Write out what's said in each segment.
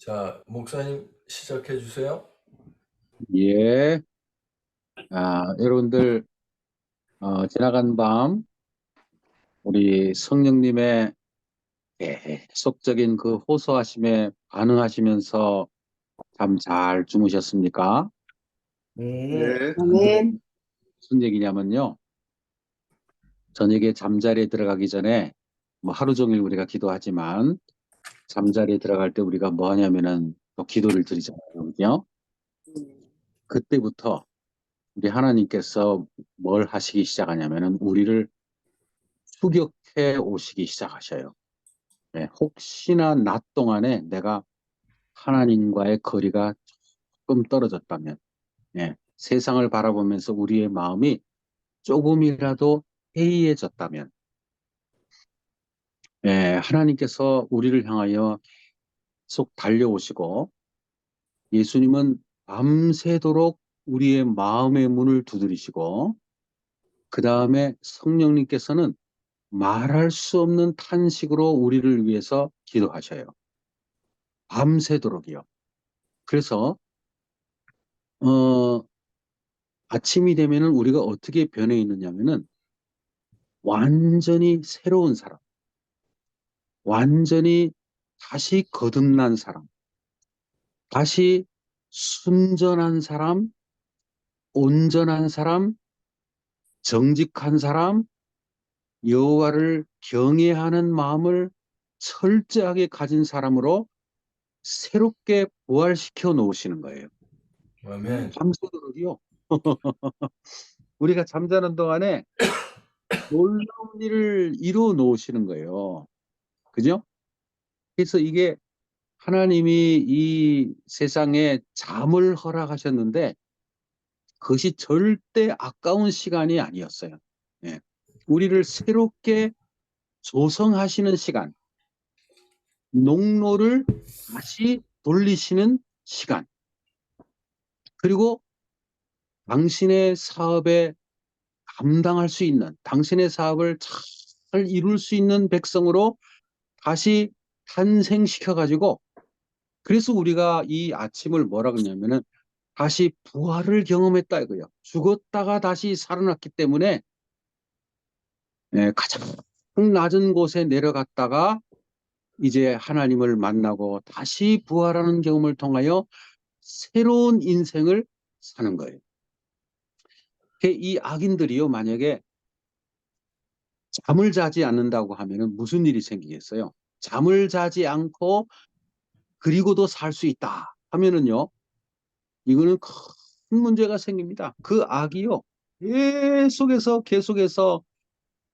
자, 목사님 시작해 주세요. 예. 여러분들, 지나간 밤, 우리 성령님의 계속적인 그 호소하심에 반응하시면서 잠 잘 주무셨습니까? 네. 아멘. 무슨 얘기냐면요. 저녁에 잠자리에 들어가기 전에, 뭐 하루 종일 우리가 기도하지만, 잠자리에 들어갈 때 우리가 뭐 하냐면은 또 기도를 드리잖아요. 그죠? 그때부터 우리 하나님께서 뭘 하시기 시작하냐면은 우리를 추격해 오시기 시작하셔요. 네, 혹시나 낮 동안에 내가 하나님과의 거리가 조금 떨어졌다면, 세상을 바라보면서 우리의 마음이 조금이라도 해이해졌다면, 하나님께서 우리를 향하여 계속 달려오시고, 예수님은 밤새도록 우리의 마음의 문을 두드리시고, 그 다음에 성령님께서는 말할 수 없는 탄식으로 우리를 위해서 기도하셔요. 밤새도록이요. 그래서 아침이 되면은 우리가 어떻게 변해 있느냐면은 완전히 새로운 사람, 완전히 다시 거듭난 사람, 다시 순전한 사람, 온전한 사람, 정직한 사람, 여호와를 경외하는 마음을 철저하게 가진 사람으로 새롭게 부활시켜 놓으시는 거예요. 아멘. 밤새도록이요. 우리가 잠자는 동안에 놀라운 일을 이루어 놓으시는 거예요. 그죠? 그래서 이게 하나님이 이 세상에 잠을 허락하셨는데 그것이 절대 아까운 시간이 아니었어요. 예. 우리를 새롭게 조성하시는 시간, 농로를 다시 돌리시는 시간, 그리고 당신의 사업에 감당할 수 있는, 당신의 사업을 잘 이룰 수 있는 백성으로 다시 탄생시켜가지고, 그래서 우리가 이 아침을 뭐라 그러냐면은 다시 부활을 경험했다 이거예요. 죽었다가 다시 살아났기 때문에 가장 낮은 곳에 내려갔다가 이제 하나님을 만나고 다시 부활하는 경험을 통하여 새로운 인생을 사는 거예요. 이 악인들이요, 만약에 잠을 자지 않는다고 하면은 무슨 일이 생기겠어요? 잠을 자지 않고 그리고도 살 수 있다 하면은요, 이거는 큰 문제가 생깁니다. 그 악이요, 계속해서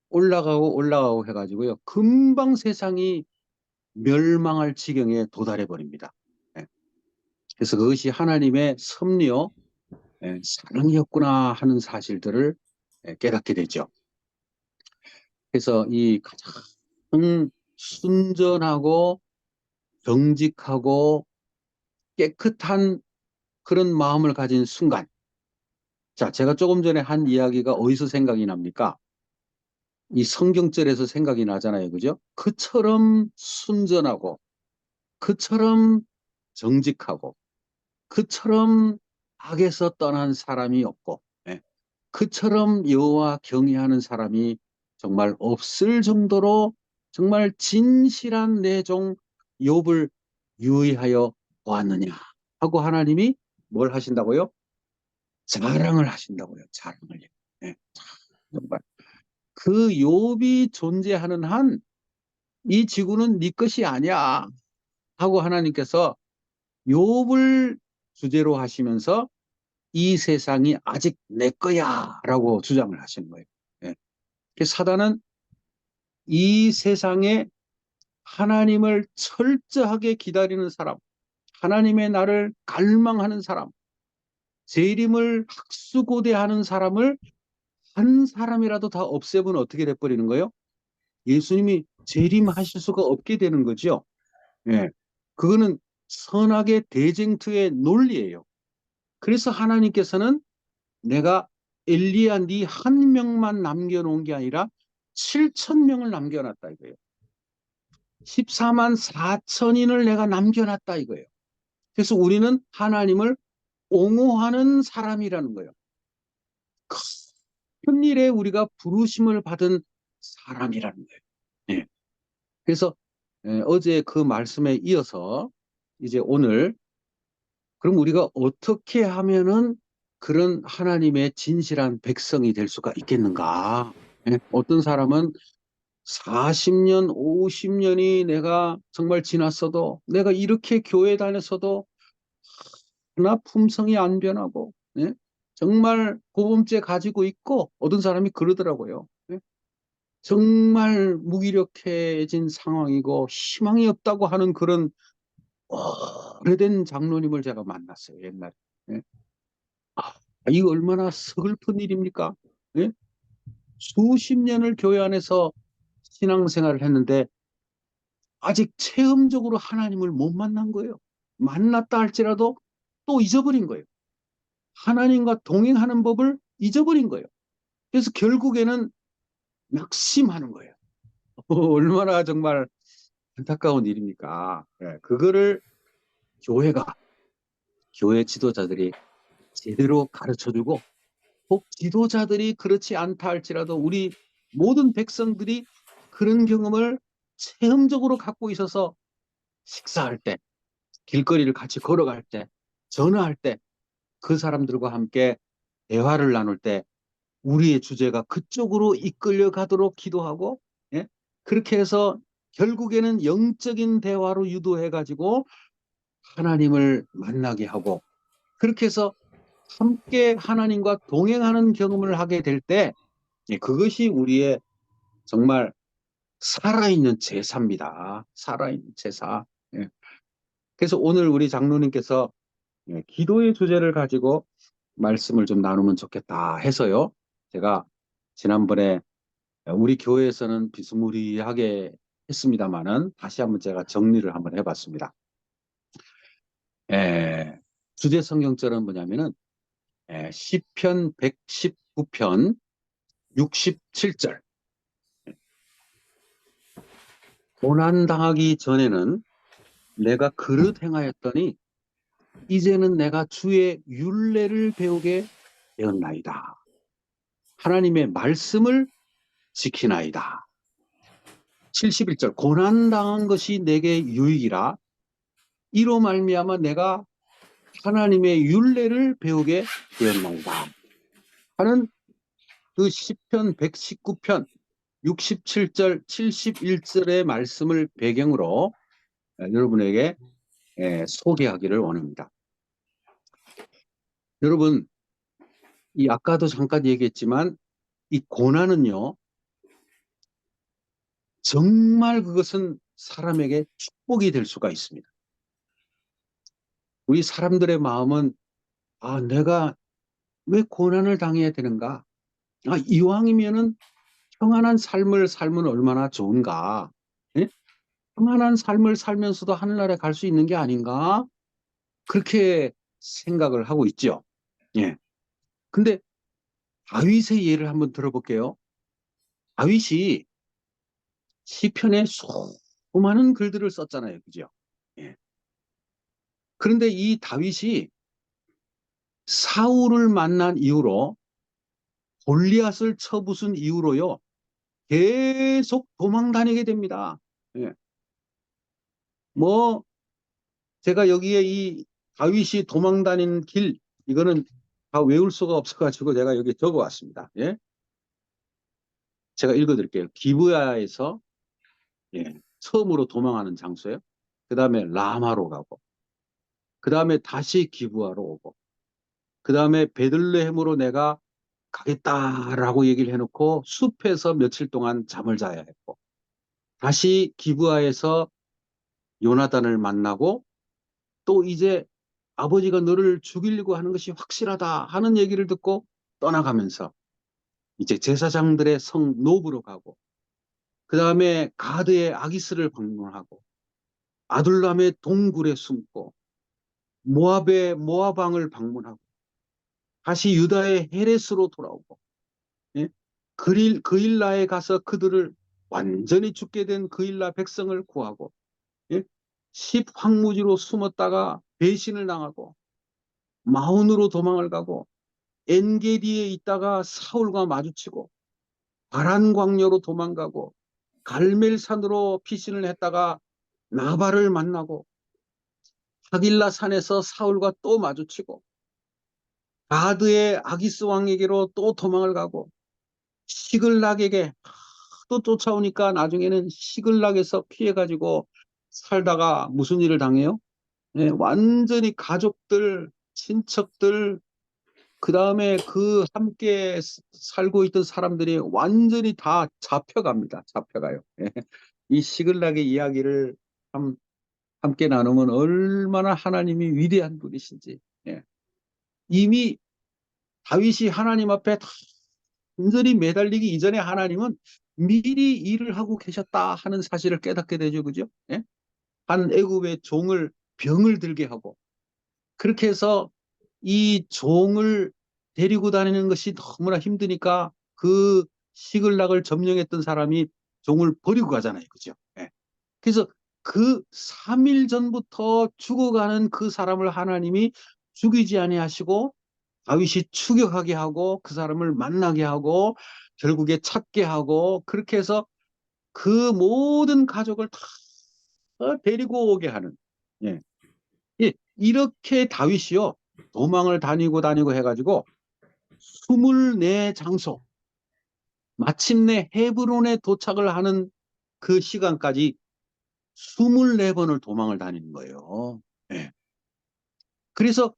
올라가고 해가지고요, 금방 세상이 멸망할 지경에 도달해 버립니다. 그래서 그것이 하나님의 섭리요, 사랑이었구나 하는 사실들을 깨닫게 되죠. 그래서 이 가장 순전하고 정직하고 깨끗한 그런 마음을 가진 순간, 자, 제가 조금 전에 한 이야기가 어디서 생각이 납니까? 이 성경절에서 생각이 나잖아요. 그죠? 그처럼 순전하고, 그처럼 정직하고, 그처럼 악에서 떠난 사람이 없고, 그처럼 여호와 경외하는 사람이 정말 없을 정도로 정말 진실한 내 종 욥을 유의하여 보았느냐 하고 하나님이 뭘 하신다고요? 자랑을 하신다고요. 자랑을. 정말 그 욥이 존재하는 한 이 지구는 네 것이 아니야 하고 하나님께서 욥을 주제로 하시면서 이 세상이 아직 내 거야 라고 주장을 하시는 거예요. 사단은 이 세상에 하나님을 철저하게 기다리는 사람, 하나님의 나를 갈망하는 사람, 재림을 학수고대하는 사람을 한 사람이라도 다 없애면 어떻게 돼버리는 거예요? 예수님이 재림하실 수가 없게 되는 거죠. 그거는 선악의 대쟁투의 논리예요. 그래서 하나님께서는 내가 엘리야 네 한 명만 남겨놓은 게 아니라 7,000명을 남겨놨다 이거예요. 14만 4천인을 내가 남겨놨다 이거예요. 그래서 우리는 하나님을 옹호하는 사람이라는 거예요. 큰 일에 우리가 부르심을 받은 사람이라는 거예요. 예. 그래서 어제 그 말씀에 이어서 이제 오늘 그럼 우리가 어떻게 하면은 그런 하나님의 진실한 백성이 될 수가 있겠는가? 예? 어떤 사람은 40년, 50년이 내가 정말 지났어도 내가 이렇게 교회 다녔어도 하나 품성이 안 변하고 예? 정말 고범죄 가지고 있고 어떤 사람이 그러더라고요. 예? 정말 무기력해진 상황이고 희망이 없다고 하는 그런 오래된 장로님을 제가 만났어요. 옛날에. 예? 아, 이거 얼마나 서글픈 일입니까? 예? 수십 년을 교회 안에서 신앙생활을 했는데 아직 체험적으로 하나님을 못 만난 거예요. 만났다 할지라도 또 잊어버린 거예요. 하나님과 동행하는 법을 잊어버린 거예요. 그래서 결국에는 낙심하는 거예요. 얼마나 정말 안타까운 일입니까? 예, 그거를 교회 지도자들이 제대로 가르쳐주고 혹 지도자들이 그렇지 않다 할지라도 우리 모든 백성들이 그런 경험을 체험적으로 갖고 있어서 식사할 때, 길거리를 같이 걸어갈 때, 전화할 때, 그 사람들과 함께 대화를 나눌 때 우리의 주제가 그쪽으로 이끌려 가도록 기도하고 예? 그렇게 해서 결국에는 영적인 대화로 유도해 가지고 하나님을 만나게 하고 그렇게 해서 함께 하나님과 동행하는 경험을 하게 될 때 그것이 우리의 정말 살아있는 제사입니다. 살아있는 제사. 예. 그래서 오늘 우리 장로님께서 기도의 주제를 가지고 말씀을 좀 나누면 좋겠다 해서요. 제가 지난번에 우리 교회에서는 비스무리하게 했습니다마는 다시 한번 제가 정리를 한번 해봤습니다. 주제 성경절은 뭐냐면은 시편 119편 67절. 고난당하기 전에는 내가 그릇 행하였더니 이제는 내가 주의 율례를 배우게 되었나이다. 하나님의 말씀을 지키나이다. 71절 고난당한 것이 내게 유익이라 이로 말미암아 내가 하나님의 율례를 배우게 되었나이다 하는 그 시편 119편 67절 71절의 말씀을 배경으로 여러분에게 소개하기를 원합니다. 여러분 이 아까도 잠깐 얘기했지만 이 고난은요 정말 그것은 사람에게 축복이 될 수가 있습니다. 우리 사람들의 마음은 내가 왜 고난을 당해야 되는가? 이왕이면은 평안한 삶을 살면 얼마나 좋은가? 예? 평안한 삶을 살면서도 하늘나라에 갈 수 있는 게 아닌가? 그렇게 생각을 하고 있죠. 예. 근데 다윗의 예를 한번 들어볼게요. 다윗이 시편에 수많은 글들을 썼잖아요. 그죠? 예. 그런데 이 다윗이 사울을 만난 이후로 골리앗을 쳐부순 이후로요. 계속 도망 다니게 됩니다. 예. 뭐 제가 여기에 이 다윗이 도망 다닌 길 이거는 다 외울 수가 없어가지고 제가 여기 적어왔습니다. 예. 제가 읽어드릴게요. 기브야에서 처음으로 도망하는 장소예요. 그 다음에 라마로 가고 그 다음에 다시 기브야로 오고 그 다음에 베들레헴으로 내가 가겠다라고 얘기를 해놓고 숲에서 며칠 동안 잠을 자야 했고 다시 기브야에서 요나단을 만나고 또 이제 아버지가 너를 죽이려고 하는 것이 확실하다 하는 얘기를 듣고 떠나가면서 이제 제사장들의 성 노브로 가고 그 다음에 가드의 아기스를 방문하고 아둘람의 동굴에 숨고 모압의 모압왕을 방문하고 다시 유다의 헤레스로 돌아오고 예? 그일라에 가서 그들을 완전히 죽게 된 그일라 백성을 구하고 예? 십 황무지로 숨었다가 배신을 당하고 마온으로 도망을 가고 엔게디에 있다가 사울과 마주치고 바란 광야로 도망가고 갈멜산으로 피신을 했다가 나발을 만나고 하길라 산에서 사울과 또 마주치고 가드의 아기스 왕에게로 또 도망을 가고 시글락에게 또 쫓아오니까 나중에는 시글락에서 피해가지고 살다가 무슨 일을 당해요? 예, 완전히 가족들, 친척들, 그 다음에 그 함께 살고 있던 사람들이 완전히 다 잡혀갑니다. 잡혀가요. 예. 이 시글락의 이야기를 함께 나누면 얼마나 하나님이 위대한 분이신지. 예. 이미 다윗이 하나님 앞에 완전히 매달리기 이전에 하나님은 미리 일을 하고 계셨다 하는 사실을 깨닫게 되죠. 그죠? 예? 한 애굽의 종을 병을 들게 하고 그렇게 해서 이 종을 데리고 다니는 것이 너무나 힘드니까 그 시글락을 점령했던 사람이 종을 버리고 가잖아요. 그죠? 예. 그래서 그 3일 전부터 죽어가는 그 사람을 하나님이 죽이지 아니하시고 다윗이 추격하게 하고 그 사람을 만나게 하고 결국에 찾게 하고 그렇게 해서 그 모든 가족을 다 데리고 오게 하는. 예. 예, 이렇게 다윗이요 도망을 다니고 해가지고 24장소 마침내 헤브론에 도착을 하는 그 시간까지 24번을 도망을 다니는 거예요. 예. 그래서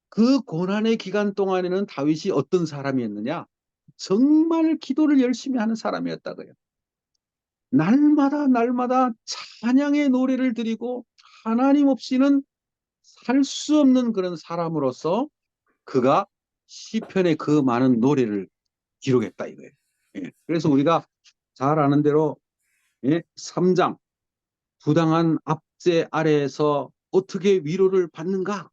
그 고난의 기간 동안에는 다윗이 어떤 사람이었느냐? 정말 기도를 열심히 하는 사람이었다고요. 날마다 찬양의 노래를 드리고 하나님 없이는 살 수 없는 그런 사람으로서 그가 시편의 그 많은 노래를 기록했다 이거예요. 예. 그래서 우리가 잘 아는 대로 3장 부당한 압제 아래에서 어떻게 위로를 받는가?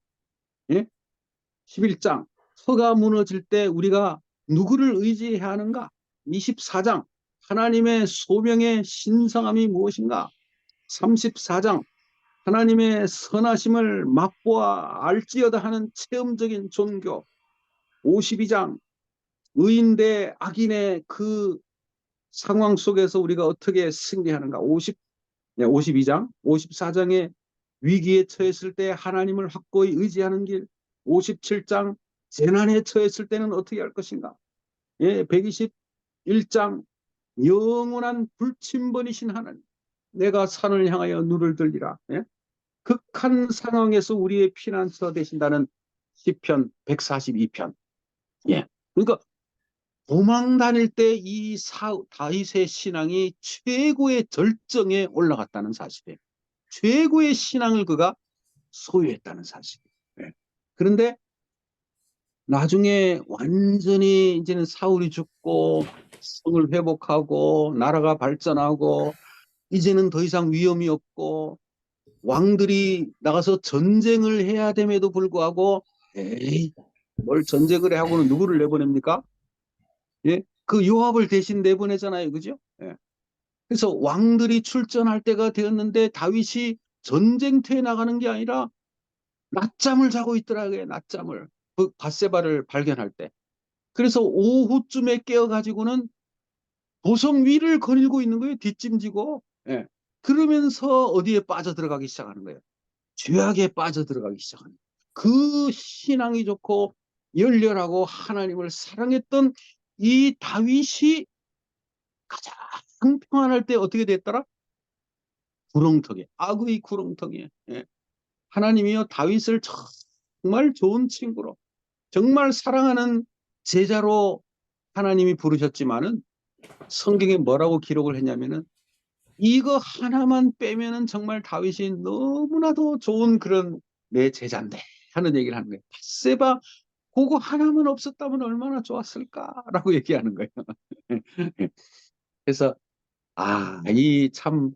11장 서가 무너질 때 우리가 누구를 의지해야 하는가? 24장 하나님의 소명의 신성함이 무엇인가? 34장 하나님의 선하심을 맛보아 알지어다 하는 체험적인 종교. 52장 의인 대 악인의 그 상황 속에서 우리가 어떻게 승리하는가? 52장 54장의 위기에 처했을 때 하나님을 확고히 의지하는 길. 57장 재난에 처했을 때는 어떻게 할 것인가? 121장 영원한 불침번이신 하나님, 내가 산을 향하여 눈을 들리라. 극한 상황에서 우리의 피난처 되신다는 시편 142편. 그러니까 도망 다닐 때 이 다윗의 신앙이 최고의 절정에 올라갔다는 사실이에요. 최고의 신앙을 그가 소유했다는 사실이에요. 그런데 나중에 완전히 이제는 사울이 죽고 성을 회복하고 나라가 발전하고 이제는 더 이상 위험이 없고 왕들이 나가서 전쟁을 해야 됨에도 불구하고 에이, 뭘 전쟁을 해 하고는 누구를 내보냅니까? 그 요압을 대신 내보내잖아요. 그죠? 그래서 왕들이 출전할 때가 되었는데 다윗이 전쟁터에 나가는 게 아니라 낮잠을 자고 있더라고요. 낮잠을. 그 밧세바를 발견할 때. 그래서 오후쯤에 깨어가지고는 도성 위를 거닐고 있는 거예요. 뒷짐지고. 그러면서 어디에 빠져들어가기 시작하는 거예요. 죄악에 빠져들어가기 시작하는 거예요. 그 신앙이 좋고 열렬하고 하나님을 사랑했던 이 다윗이 가장 평안할 때 어떻게 됐더라? 구렁텅이, 악의 구렁텅이에. 하나님이요 다윗을 정말 좋은 친구로 정말 사랑하는 제자로 하나님이 부르셨지만은 성경에 뭐라고 기록을 했냐면은 이거 하나만 빼면은 정말 다윗이 너무나도 좋은 그런 내 제자인데 하는 얘기를 하는 거예요. 밧세바 그거 하나만 없었다면 얼마나 좋았을까라고 얘기하는 거예요. 그래서 이 참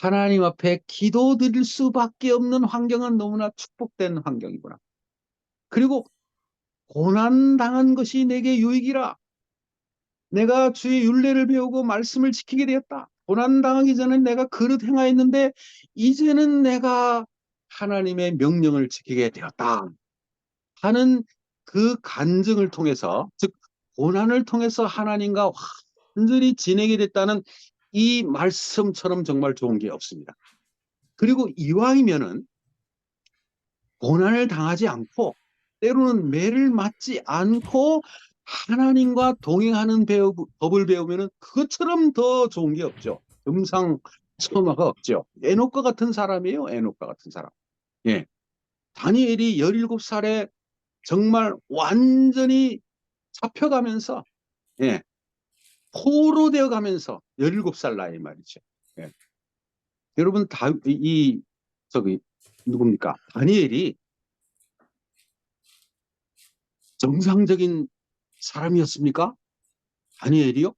하나님 앞에 기도드릴 수밖에 없는 환경은 너무나 축복된 환경이구나. 그리고 고난당한 것이 내게 유익이라. 내가 주의 율례를 배우고 말씀을 지키게 되었다. 고난당하기 전에 내가 그릇 행하였는데 이제는 내가 하나님의 명령을 지키게 되었다 하는 그 간증을 통해서, 즉 고난을 통해서 하나님과 완전히 지내게 됐다는 이 말씀처럼 정말 좋은 게 없습니다. 그리고 이왕이면은 고난을 당하지 않고 때로는 매를 맞지 않고 하나님과 동행하는 법을 배우면은 그것처럼 더 좋은 게 없죠. 금상첨화가 없죠. 에녹과 같은 사람이에요. 에녹과 같은 사람. 예. 다니엘이 17살에 정말 완전히 잡혀가면서, 예, 포로되어 가면서 17살 나이 말이죠. 예. 여러분 저기 누굽니까? 다니엘이 정상적인 사람이었습니까? 다니엘이요?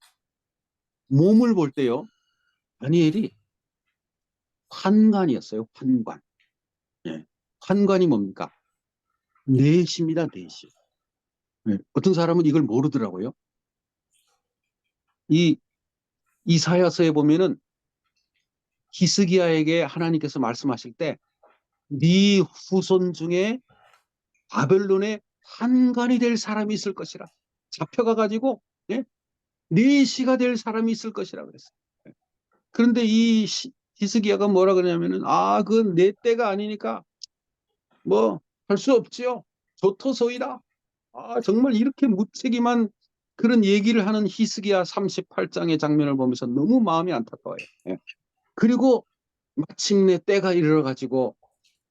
몸을 볼 때요. 다니엘이 환관이었어요. 환관. 예. 환관이 뭡니까? 넷입니다. 넷이. 예. 어떤 사람은 이걸 모르더라고요. 이 이사야서에 보면은 히스기야에게 하나님께서 말씀하실 때 네 후손 중에 바벨론의 환관이 될 사람이 있을 것이라. 잡혀가 가지고, 예? 내시가 될 사람이 있을 것이라 그랬어요. 예. 그런데 이 히스기야가 뭐라 그러냐면은, 그건 내 때가 아니니까 뭐 할 수 없지요. 조토소이다. 정말 이렇게 무책임한 그런 얘기를 하는 히스기야 38장의 장면을 보면서 너무 마음이 안타까워요. 예. 그리고 마침내 때가 이르러 가지고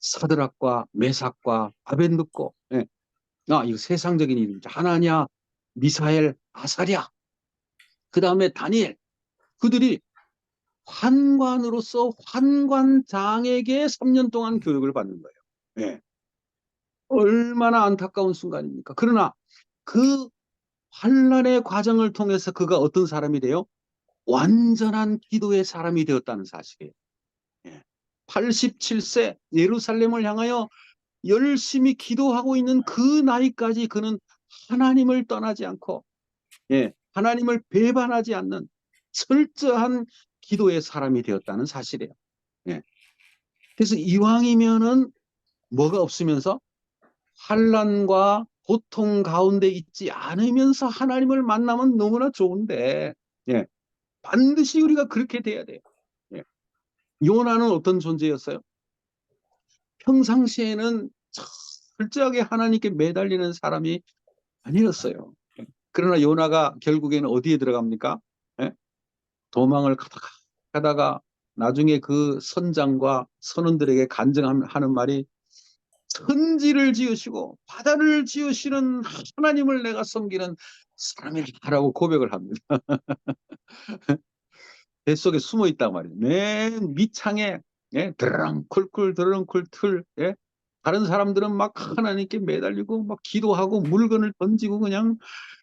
사드락과 메삭과 아벤느고, 예. 이거 세상적인 이름이죠. 하나냐, 미사엘, 아사랴, 그 다음에 다니엘, 그들이 환관으로서 환관장에게 3년 동안 교육을 받는 거예요. 예. 얼마나 안타까운 순간입니까? 그러나 그 환란의 과정을 통해서 그가 어떤 사람이 돼요? 완전한 기도의 사람이 되었다는 사실이에요. 예. 87세 예루살렘을 향하여 열심히 기도하고 있는 그 나이까지 그는 하나님을 떠나지 않고, 예, 하나님을 배반하지 않는 철저한 기도의 사람이 되었다는 사실이에요. 예. 그래서 이왕이면은 뭐가 없으면서 환난과 고통 가운데 있지 않으면서 하나님을 만나면 너무나 좋은데, 예, 반드시 우리가 그렇게 돼야 돼요. 예. 요나는 어떤 존재였어요? 평상시에는 철저하게 하나님께 매달리는 사람이 아니었어요. 그러나 요나가 결국에는 어디에 들어갑니까? 예? 도망을 가다가 나중에 그 선장과 선원들에게 간증하는 말이, 천지를 지으시고 바다를 지으시는 하나님을 내가 섬기는 사람이라고 고백을 합니다. 뱃속에 숨어 있단 말이에요. 맨 밑창에, 예? 드렁쿨쿨 드렁쿨 틀, 예? 다른 사람들은 막 하나님께 매달리고 막 기도하고 물건을 던지고 그냥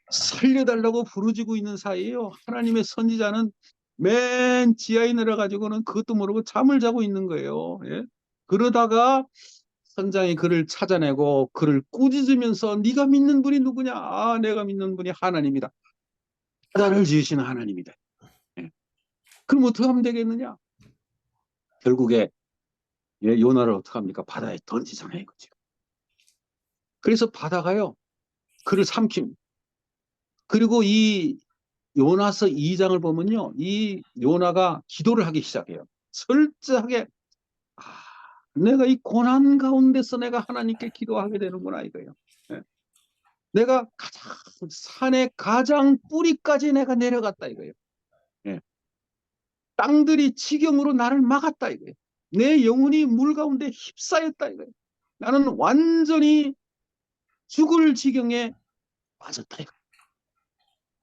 살려달라고 부르짖고 있는 사이에요. 하나님의 선지자는 맨 지하에 내려가지고는 그것도 모르고 잠을 자고 있는 거예요. 예? 그러다가 선장이 그를 찾아내고 그를 꾸짖으면서 네가 믿는 분이 누구냐? 내가 믿는 분이 하나님이다. 바다를 지으시는 하나님이다. 예. 그럼 어떻게 하면 되겠느냐? 결국에, 예, 요나를 어떻게 합니까? 바다에 던지잖아요. 이거죠. 그래서 바다가요, 그를 삼킵니다. 그리고 이 요나서 2장을 보면요, 이 요나가 기도를 하기 시작해요. 철저하게, 내가 이 고난 가운데서 내가 하나님께 기도하게 되는구나 이거예요. 예. 내가 산의 가장 뿌리까지 내가 내려갔다 이거예요. 예. 땅들이 지경으로 나를 막았다 이거예요. 내 영혼이 물 가운데 휩싸였다 이거예요. 나는 완전히 죽을 지경에 빠졌다 이거예요.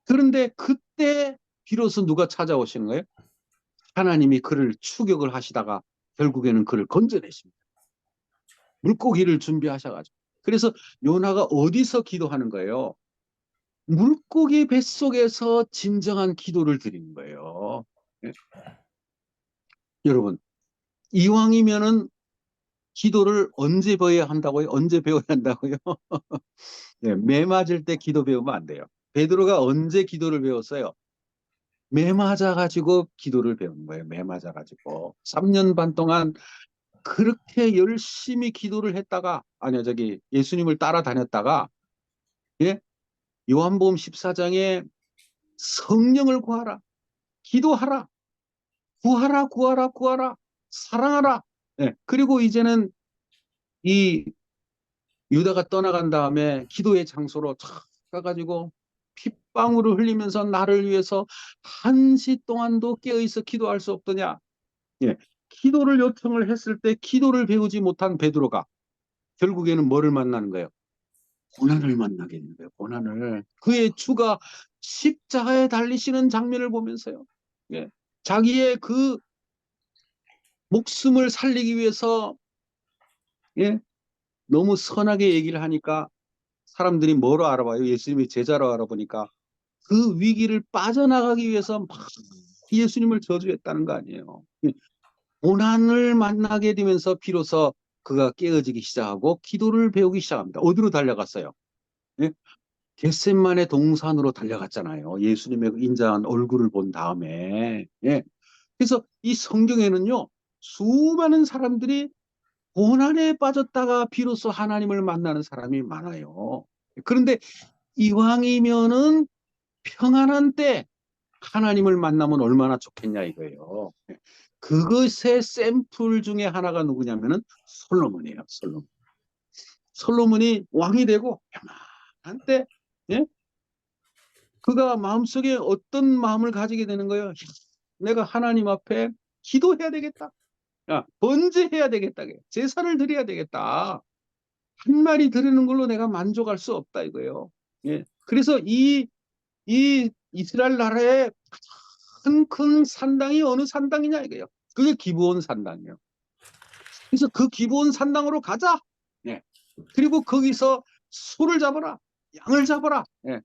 그런데 그때 비로소 누가 찾아오시는 거예요? 하나님이 그를 추격을 하시다가 결국에는 그를 건져내십니다. 물고기를 준비하셔가지고. 그래서 요나가 어디서 기도하는 거예요? 물고기 뱃속에서 진정한 기도를 드리는 거예요. 예. 여러분, 이왕이면은 기도를 언제 배워야 한다고요? 언제 배워야 한다고요? 예, 매 맞을 때 기도 배우면 안 돼요. 베드로가 언제 기도를 배웠어요? 매 맞아가지고 기도를 배운 거예요. 매 맞아가지고 3년 반 동안 그렇게 열심히 기도를 했다가 예수님을 따라다녔다가 예? 요한복음 14장에 성령을 구하라, 기도하라, 구하라, 구하라, 구하라, 사랑하라. 예, 그리고 이제는 이 유다가 떠나간 다음에 기도의 장소로 쫙 가가지고 핏방울을 흘리면서 나를 위해서 1시 동안도 깨어있어 기도할 수 없더냐. 예, 기도를 요청을 했을 때 기도를 배우지 못한 베드로가 결국에는 뭐를 만나는 거예요? 고난을 만나게 되는 거예요. 고난을. 그의 주가 십자가에 달리시는 장면을 보면서요. 예, 자기의 그 목숨을 살리기 위해서 예, 너무 선하게 얘기를 하니까 사람들이 뭐로 알아봐요? 예수님의 제자로 알아보니까 그 위기를 빠져나가기 위해서 막 예수님을 저주했다는 거 아니에요. 예, 고난을 만나게 되면서 비로소 그가 깨어지기 시작하고 기도를 배우기 시작합니다. 어디로 달려갔어요? 예? 겟셋만의 동산으로 달려갔잖아요. 예수님의 그 인자한 얼굴을 본 다음에. 예. 그래서 이 성경에는요, 수많은 사람들이 고난에 빠졌다가 비로소 하나님을 만나는 사람이 많아요. 그런데 이왕이면은 평안한 때 하나님을 만나면 얼마나 좋겠냐 이거예요. 그것의 샘플 중에 하나가 누구냐면은 솔로몬이에요. 솔로몬. 솔로몬이 왕이 되고 평안한 때, 예? 그가 마음속에 어떤 마음을 가지게 되는 거예요? 내가 하나님 앞에 기도해야 되겠다. 야, 번제해야 되겠다. 제사를 드려야 되겠다. 한 마리 드리는 걸로 내가 만족할 수 없다 이거예요. 예. 그래서 이 이스라엘 나라의 가장 큰 산당이 어느 산당이냐 이거예요. 그게 기브온 산당이에요. 그래서 그 기브온 산당으로 가자. 예. 그리고 거기서 소를 잡아라. 양을 잡아라. 예.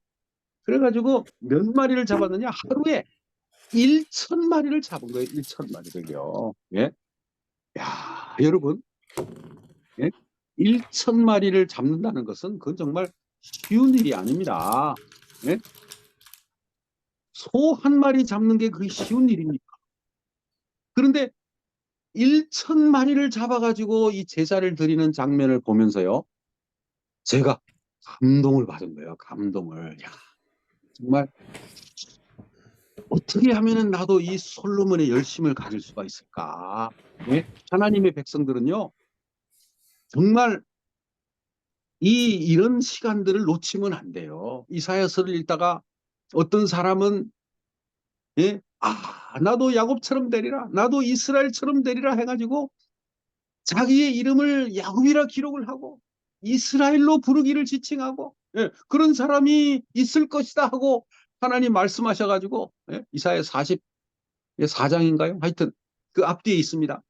그래가지고 몇 마리를 잡았느냐? 하루에 1,000마리를 잡은 거예요. 1,000마리를요. 예. 야, 여러분. 예? 1,000마리를 잡는다는 것은 그건 정말 쉬운 일이 아닙니다. 예? 소 한 마리 잡는 게 그게 쉬운 일입니까? 그런데 1,000마리를 잡아가지고 이 제사를 드리는 장면을 보면서요. 제가 감동을 받은 거예요. 감동을. 야, 정말 어떻게 하면은 나도 이 솔로몬의 열심을 가질 수가 있을까? 예? 하나님의 백성들은요. 정말 이런 시간들을 놓치면 안 돼요. 이사야서를 읽다가 어떤 사람은 예? 나도 야곱처럼 되리라. 나도 이스라엘처럼 되리라 해가지고 자기의 이름을 야곱이라 기록을 하고 이스라엘로 부르기를 지칭하고 예, 그런 사람이 있을 것이다 하고 하나님 말씀하셔가지고 예, 이사야 44장인가요? 하여튼 그 앞뒤에 있습니다.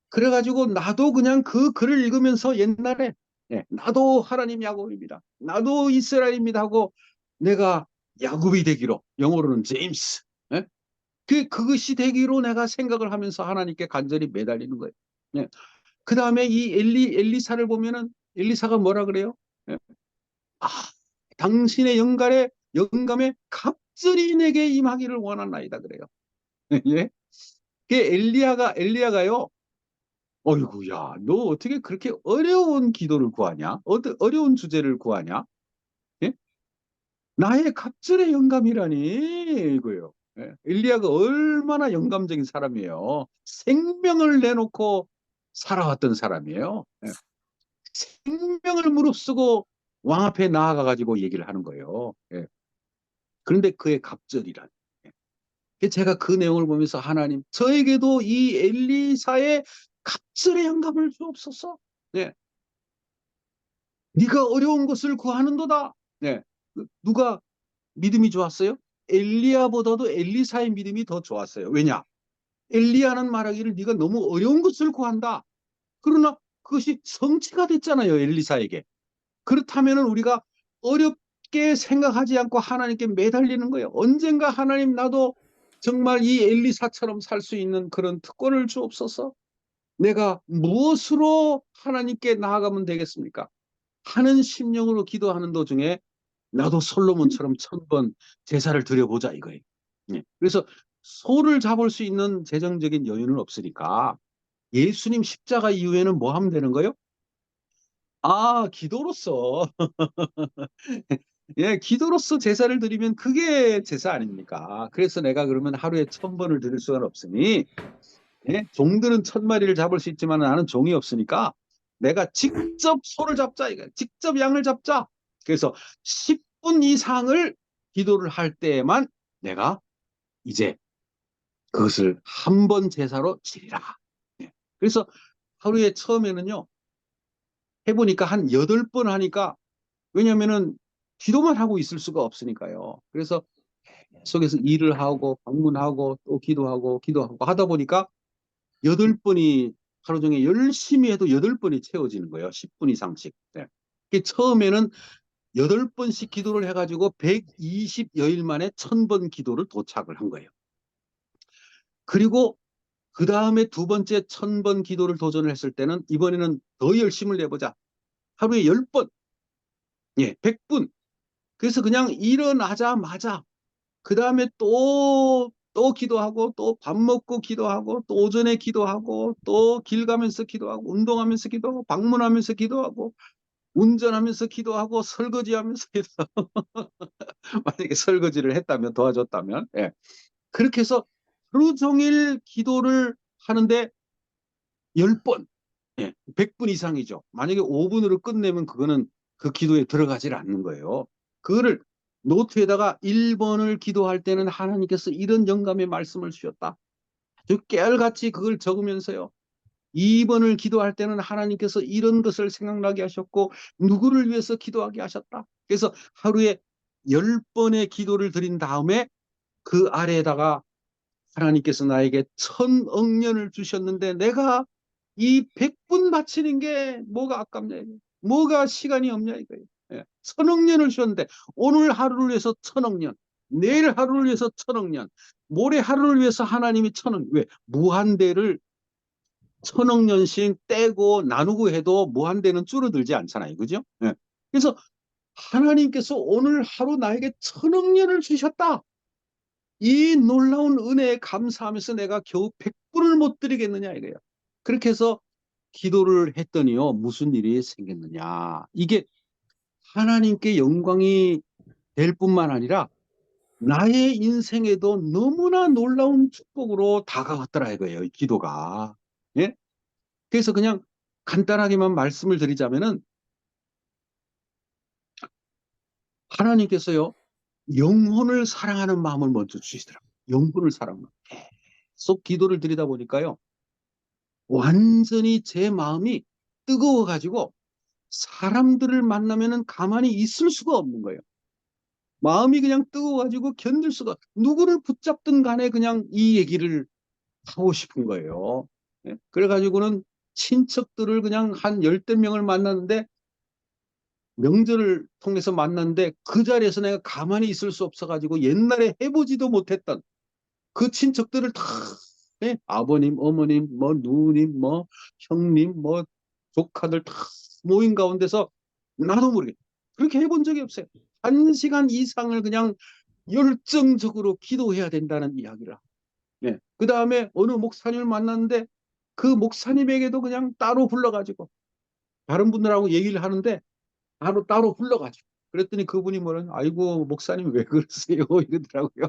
그래가지고 나도 그냥 그 글을 읽으면서 옛날에 예, 나도 하나님 야곱입니다. 나도 이스라엘입니다 하고 내가 야곱이 되기로 영어로는 제임스 예? 그것이 되기로 내가 생각을 하면서 하나님께 간절히 매달리는 거예요. 예. 그 다음에 이 엘리사를 보면은 엘리사가 뭐라 그래요? 예. 당신의 영감에 갑절이 내게 임하기를 원하나이다 그래요. 예. 그 엘리야가요. 어이구, 야, 너 어떻게 그렇게 어려운 기도를 구하냐? 어려운 주제를 구하냐? 예? 나의 갑절의 영감이라니, 이거요. 예. 엘리야가 얼마나 영감적인 사람이에요. 생명을 내놓고 살아왔던 사람이에요. 예. 생명을 무릅쓰고 왕 앞에 나아가가지고 얘기를 하는 거예요. 예. 그런데 그의 갑절이란. 예. 제가 그 내용을 보면서 하나님, 저에게도 이 엘리사의 갑절의 영감을 주옵소서. 네. 네가 어려운 것을 구하는도다. 네. 누가 믿음이 좋았어요? 엘리야보다도 엘리사의 믿음이 더 좋았어요. 왜냐? 엘리야는 말하기를 네가 너무 어려운 것을 구한다. 그러나 그것이 성취가 됐잖아요. 엘리사에게. 그렇다면 우리가 어렵게 생각하지 않고 하나님께 매달리는 거예요. 언젠가 하나님 나도 정말 이 엘리사처럼 살 수 있는 그런 특권을 주옵소서. 내가 무엇으로 하나님께 나아가면 되겠습니까? 하는 심령으로 기도하는 도중에 나도 솔로몬처럼 1,000번 제사를 드려보자 이거예요. 예. 그래서 소를 잡을 수 있는 재정적인 여유는 없으니까 예수님 십자가 이후에는 뭐 하면 되는 거예요? 아, 기도로서. 예, 기도로서 제사를 드리면 그게 제사 아닙니까? 그래서 내가 그러면 하루에 1000번을 드릴 수는 없으니, 예? 종들은 1000마리를 잡을 수 있지만 나는 종이 없으니까 내가 직접 소를 잡자, 이거 직접 양을 잡자. 그래서 10분 이상을 기도를 할 때에만 내가 이제 그것을 한 번 제사로 지리라. 예. 그래서 하루에 처음에는요, 해보니까 한 8번 하니까, 왜냐면은 기도만 하고 있을 수가 없으니까요. 그래서 속에서 일을 하고 방문하고 또 기도하고 하다 보니까 8번이 하루 종일 열심히 해도 8번이 채워지는 거예요. 10분 이상씩. 네. 처음에는 8번씩 기도를 해가지고 120여일 만에 1000번 기도를 도착을 한 거예요. 그리고 그 다음에 두 번째 1000번 기도를 도전을 했을 때는 이번에는 더 열심을 내보자. 하루에 10번, 예, 100분. 그래서 그냥 일어나자마자 그 다음에 또 기도하고 또 밥 먹고 기도하고 또 오전에 기도하고 또 길 가면서 기도하고 운동하면서 기도하고 방문하면서 기도하고 운전하면서 기도하고 설거지하면서 기도하고 만약에 설거지를 했다면 도와줬다면 예. 그렇게 해서 하루 종일 기도를 하는데 10번, 예. 100분 이상이죠. 만약에 5분으로 끝내면 그거는 그 기도에 들어가질 않는 거예요. 그거를 노트에다가 1번을 기도할 때는 하나님께서 이런 영감의 말씀을 주셨다. 아주 깨알같이 그걸 적으면서요. 2번을 기도할 때는 하나님께서 이런 것을 생각나게 하셨고 누구를 위해서 기도하게 하셨다. 그래서 하루에 10번의 기도를 드린 다음에 그 아래에다가 하나님께서 나에게 1000억 년을 주셨는데 내가 이 100분 바치는 게 뭐가 아깝냐 이거예요. 뭐가 시간이 없냐 이거예요. 예. 1000억 년을 주셨는데 오늘 하루를 위해서 1000억 년, 내일 하루를 위해서 1000억 년, 모레 하루를 위해서 하나님이 1000억, 왜? 무한대를 1000억 년씩 떼고 나누고 해도 무한대는 줄어들지 않잖아요. 그죠? 예. 그래서 하나님께서 오늘 하루 나에게 1000억 년을 주셨다. 이 놀라운 은혜에 감사하면서 내가 겨우 100분을 못 드리겠느냐 이거예요. 그렇게 해서 기도를 했더니요. 무슨 일이 생겼느냐. 이게 하나님께 영광이 될 뿐만 아니라 나의 인생에도 너무나 놀라운 축복으로 다가왔더라 이거예요. 이 기도가. 예? 그래서 그냥 간단하게만 말씀을 드리자면은 하나님께서요. 영혼을 사랑하는 마음을 먼저 주시더라고요. 영혼을 사랑하는. 계속 기도를 드리다 보니까요. 완전히 제 마음이 뜨거워가지고 사람들을 만나면은 가만히 있을 수가 없는 거예요. 마음이 그냥 뜨거워가지고 견딜 수가, 누구를 붙잡든 간에 그냥 이 얘기를 하고 싶은 거예요. 예? 그래가지고는 친척들을 그냥 한 10대 명을 만났는데 명절을 통해서 만났는데 그 자리에서 내가 가만히 있을 수 없어가지고 옛날에 해보지도 못했던 그 친척들을 다 예? 아버님, 어머님, 뭐 누님, 뭐 형님, 뭐 조카들 다 모인 가운데서 나도 모르게 그렇게 해본 적이 없어요. 1시간 이상을 그냥 열정적으로 기도해야 된다는 이야기를 하고 예. 그 다음에 어느 목사님을 만났는데 그 목사님에게도 그냥 따로 불러가지고 다른 분들하고 얘기를 하는데 따로 불러가지고 그랬더니 그분이 뭐라냐 아이고 목사님 왜 그러세요 이러더라고요.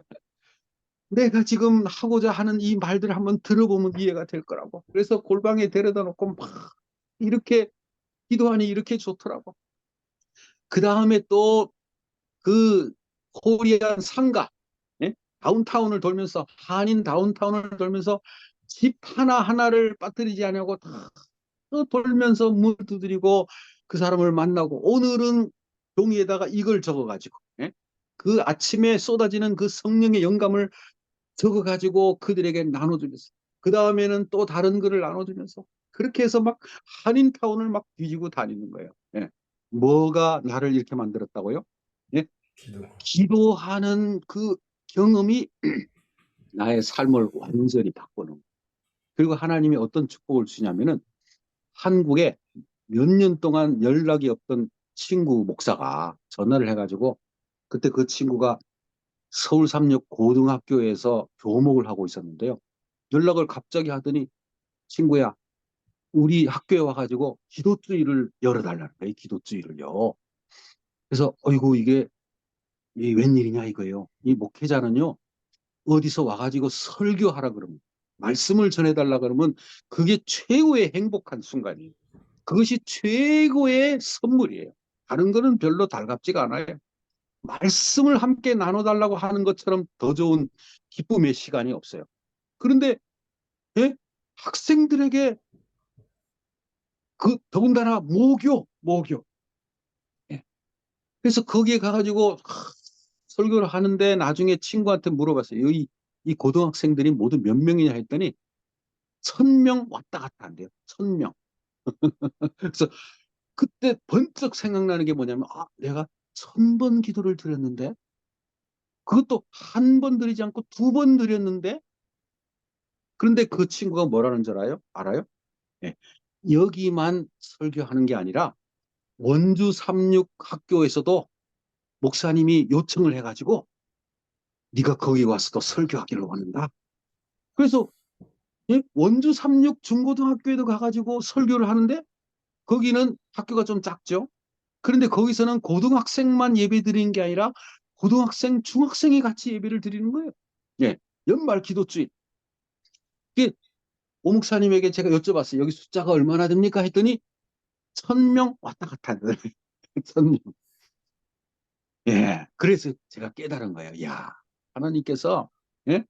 내가 지금 하고자 하는 이 말들 한번 들어보면 이해가 될 거라고. 그래서 골방에 데려다 놓고 막 이렇게 기도하니 이렇게 좋더라고. 그 다음에 또 그 코리안 상가, 예? 다운타운을 돌면서 한인 다운타운을 돌면서 집 하나하나를 빠뜨리지 않냐고 다 돌면서 문 두드리고 그 사람을 만나고 오늘은 종이에다가 이걸 적어가지고 예? 그 아침에 쏟아지는 그 성령의 영감을 적어가지고 그들에게 나눠주면서 그 다음에는 또 다른 글을 나눠주면서 그렇게 해서 막 한인타운을 막 뒤지고 다니는 거예요. 예. 뭐가 나를 이렇게 만들었다고요? 예? 기도. 기도하는 그 경험이 나의 삶을 완전히 바꾸는 거예요. 그리고 하나님이 어떤 축복을 주냐면은 한국에 몇 년 동안 연락이 없던 친구 목사가 전화를 해가지고 그때 그 친구가 서울삼역 고등학교에서 교목을 하고 있었는데요. 연락을 갑자기 하더니 친구야 우리 학교에 와가지고 기도주의를 열어달라는 거예요. 기도주의를요. 그래서 어이구 이게 웬일이냐 이거예요. 이 목회자는요. 어디서 와가지고 설교하라 그러면 말씀을 전해달라 그러면 그게 최고의 행복한 순간이에요. 그것이 최고의 선물이에요. 다른 거는 별로 달갑지가 않아요. 말씀을 함께 나눠달라고 하는 것처럼 더 좋은 기쁨의 시간이 없어요. 그런데 예? 학생들에게 더군다나 모교. 예. 그래서 거기에 가가지고 설교를 하는데 나중에 친구한테 물어봤어요. 이 고등학생들이 모두 몇 명이냐 했더니 1000명 왔다 갔다 한대요. 1000명. 그래서 그때 번쩍 생각나는 게 뭐냐면 내가 1000번 기도를 드렸는데 그것도 한 번 드리지 않고 2번 드렸는데 그런데 그 친구가 뭐라는 줄 알아요? 알아요? 예. 여기만 설교하는 게 아니라 원주 삼육 학교에서도 목사님이 요청을 해가지고 네가 거기 와서도 설교하기를 원한다. 그래서 예? 원주 삼육 중고등학교에도 가가지고 설교를 하는데 거기는 학교가 좀 작죠. 그런데 거기서는 고등학생만 예배 드리는 게 아니라 고등학생, 중학생이 같이 예배를 드리는 거예요. 예, 연말 기도주일. 이게 오 목사님에게 제가 여쭤봤어요. 여기 숫자가 얼마나 됩니까? 했더니 1000명 왔다 갔다 하는 거예요. 1000명. 예, 그래서 제가 깨달은 거예요. 야, 하나님께서 예?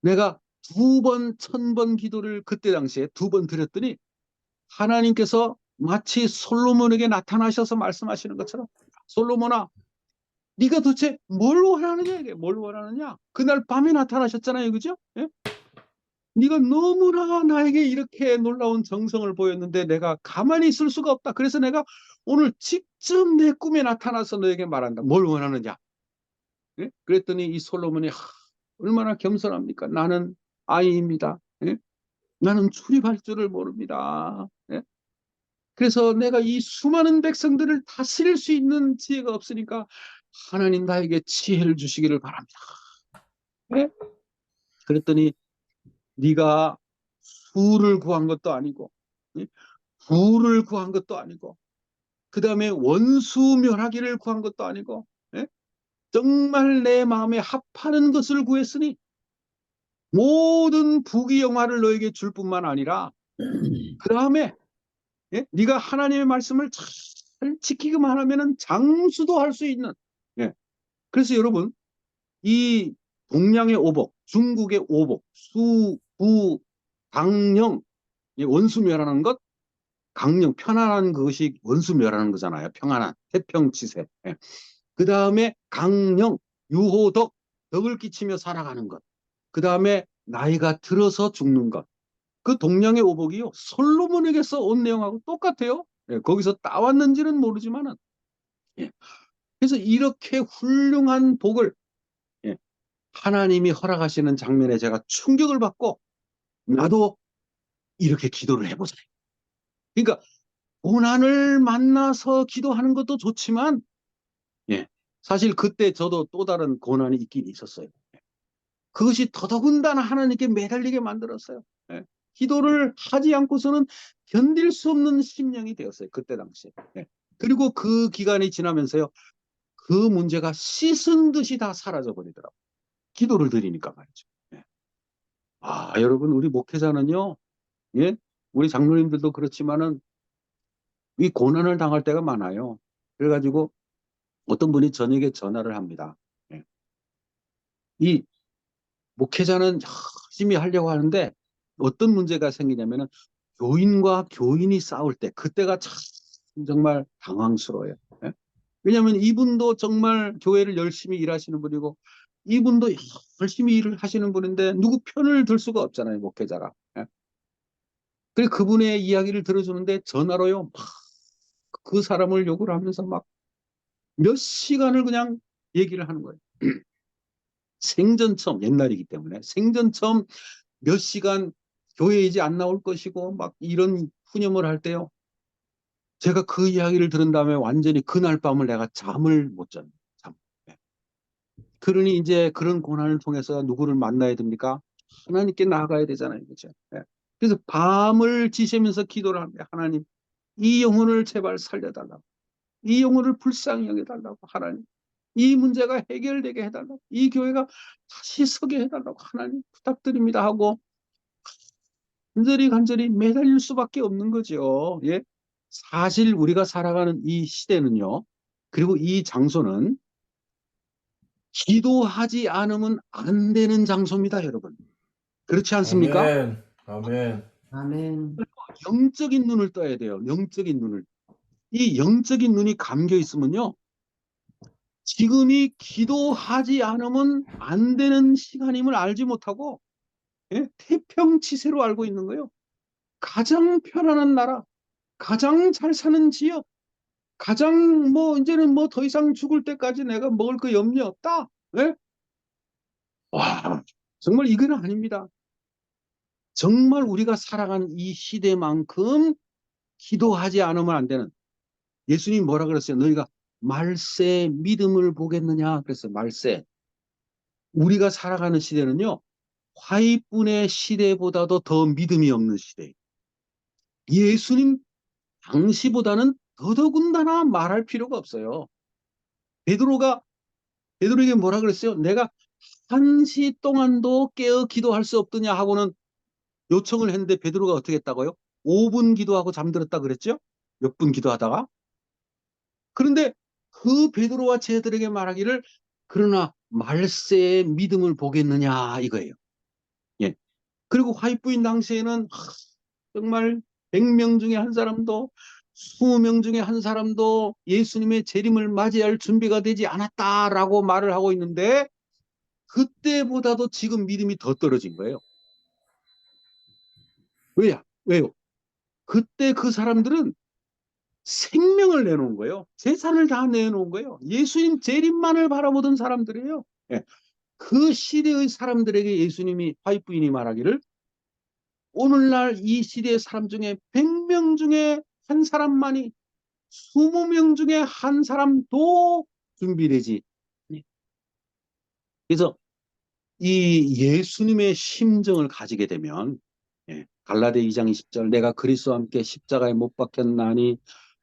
내가 2번, 1000번 기도를 그때 당시에 2번 드렸더니 하나님께서 마치 솔로몬에게 나타나셔서 말씀하시는 것처럼 솔로몬아, 네가 도대체 뭘 원하느냐 이게 뭘 원하느냐? 그날 밤에 나타나셨잖아요, 그죠? 예? 네가 너무나 나에게 이렇게 놀라운 정성을 보였는데 내가 가만히 있을 수가 없다. 그래서 내가 오늘 직접 내 꿈에 나타나서 너에게 말한다. 뭘 원하느냐? 예? 그랬더니 이 솔로몬이 얼마나 겸손합니까? 나는 아이입니다. 예? 나는 출입할 줄을 모릅니다. 예? 그래서 내가 이 수많은 백성들을 다스릴 수 있는 지혜가 없으니까 하나님 나에게 지혜를 주시기를 바랍니다. 예? 그랬더니 네가 수를 구한 것도 아니고 예? 부를 구한 것도 아니고 그 다음에 원수 멸하기를 구한 것도 아니고 예? 정말 내 마음에 합하는 것을 구했으니 모든 부귀영화를 너에게 줄 뿐만 아니라 그 다음에 예? 네가 하나님의 말씀을 잘 지키기만 하면은 장수도 할 수 있는 예. 그래서 여러분 이 동양의 오복, 중국의 오복, 수, 부, 강령 원수멸하는 것 강령 편안한 그것이 원수멸하는 거잖아요. 평안한 태평치세. 예. 그 다음에 강령 유호덕 덕을 끼치며 살아가는 것. 그 다음에 나이가 들어서 죽는 것. 그 동양의 오복이요. 솔로몬에게서 온 내용하고 똑같아요. 예, 거기서 따왔는지는 모르지만은. 예. 그래서 이렇게 훌륭한 복을 예, 하나님이 허락하시는 장면에 제가 충격을 받고 나도 이렇게 기도를 해보자. 그러니까 고난을 만나서 기도하는 것도 좋지만 예, 사실 그때 저도 또 다른 고난이 있긴 있었어요. 그것이 더더군다나 하나님께 매달리게 만들었어요. 예. 기도를 하지 않고서는 견딜 수 없는 심령이 되었어요. 그때 당시에. 예. 그리고 그 기간이 지나면서요. 그 문제가 씻은 듯이 다 사라져 버리더라고요. 기도를 드리니까 말이죠. 예. 여러분 우리 목회자는요. 예? 우리 장로님들도 그렇지만은 이 고난을 당할 때가 많아요. 그래가지고 어떤 분이 저에게 전화를 합니다. 예. 이 목회자는 열심히 하려고 하는데 어떤 문제가 생기냐면은 교인과 교인이 싸울 때 그때가 참 정말 당황스러워요. 예? 왜냐하면 이분도 정말 교회를 열심히 일하시는 분이고 이분도 열심히 일을 하시는 분인데 누구 편을 들 수가 없잖아요, 목회자가. 예? 그래서 그분의 이야기를 들어주는데 전화로요, 막 그 사람을 욕을 하면서 막 몇 시간을 그냥 얘기를 하는 거예요. 생전 처음, 옛날이기 때문에 생전 처음 몇 시간 교회에 이제 안 나올 것이고 막 이런 푸념을 할 때요. 제가 그 이야기를 들은 다음에 완전히 그날 밤을 내가 잠을 못 잤어요. 잠. 예. 그러니 이제 그런 고난을 통해서 누구를 만나야 됩니까? 하나님께 나아가야 되잖아요. 그죠? 예. 그래서 밤을 지새면서 기도를 합니다. 하나님, 이 영혼을 제발 살려달라고. 이 영혼을 불쌍히 여겨달라고. 하나님, 이 문제가 해결되게 해달라고. 이 교회가 다시 서게 해달라고. 하나님 부탁드립니다 하고 간절히 매달릴 수밖에 없는 거죠. 예? 사실 우리가 살아가는 이 시대는요. 그리고 이 장소는 기도하지 않으면 안 되는 장소입니다, 여러분. 그렇지 않습니까? 아멘. 아멘. 아멘. 영적인 눈을 떠야 돼요. 영적인 눈을. 이 영적인 눈이 감겨 있으면요. 지금이 기도하지 않으면 안 되는 시간임을 알지 못하고 예? 태평치세로 알고 있는 거예요. 가장 편안한 나라, 가장 잘 사는 지역, 가장 뭐 이제는 뭐 더 이상 죽을 때까지 내가 먹을 거 염려 없다. 예? 와, 정말 이건 아닙니다. 정말 우리가 살아가는 이 시대만큼 기도하지 않으면 안 되는 예수님 뭐라 그랬어요? 너희가 말세 믿음을 보겠느냐 그랬어요. 말세. 우리가 살아가는 시대는요. 화이뿐의 시대보다도 더 믿음이 없는 시대. 예수님 당시보다는 더더군다나 말할 필요가 없어요. 베드로에게 뭐라 그랬어요? 내가 1시 동안도 깨어 기도할 수 없더냐 하고는 요청을 했는데 베드로가 어떻게 했다고요? 5분 기도하고 잠들었다 그랬죠? 몇 분 기도하다가. 그런데 그 베드로와 제자들에게 말하기를 그러나 말세의 믿음을 보겠느냐 이거예요. 예. 그리고 화이부인 당시에는 정말 100명 중에 한 사람도 20명 중에 한 사람도 예수님의 재림을 맞이할 준비가 되지 않았다라고 말을 하고 있는데 그때보다도 지금 믿음이 더 떨어진 거예요. 왜요? 그때 그 사람들은 생명을 내놓은 거예요. 재산을 다 내놓은 거예요. 예수님 재림만을 바라보던 사람들이에요. 예. 그 시대의 사람들에게 예수님이 화이부인이 말하기를 오늘날 이 시대의 사람 중에 100명 중에 한 사람만이 20명 중에 한 사람도 준비되지. 그래서 이 예수님의 심정을 가지게 되면 갈라디아 2장 20절 내가 그리스도와 함께 십자가에 못 박혔나니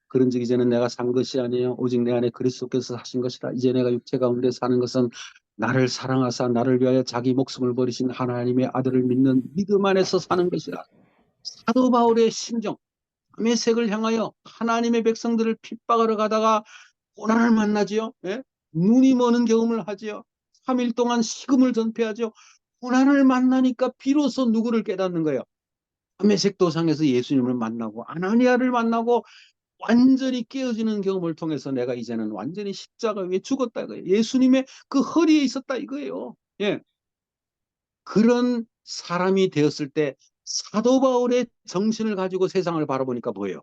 그런즉 이제는 내가 산 것이 아니에요 오직 내 안에 그리스도께서 사신 것이라 이제 내가 육체 가운데 사는 것은 나를 사랑하사 나를 위하여 자기 목숨을 버리신 하나님의 아들을 믿는 믿음 안에서 사는 것이라. 사도 바울의 심정 다메섹을 향하여 하나님의 백성들을 핍박하러 가다가 고난을 만나지요. 예? 눈이 머는 경험을 하지요. 3일 동안 식음을 전폐하죠. 고난을 만나니까 비로소 누구를 깨닫는 거예요. 다메섹 도상에서 예수님을 만나고 아나니아를 만나고 완전히 깨어지는 경험을 통해서 내가 이제는 완전히 십자가 위에 죽었다 이거예요. 예수님의 그 허리에 있었다 이거예요. 예. 그런 사람이 되었을 때 사도 바울의 정신을 가지고 세상을 바라보니까 뭐예요?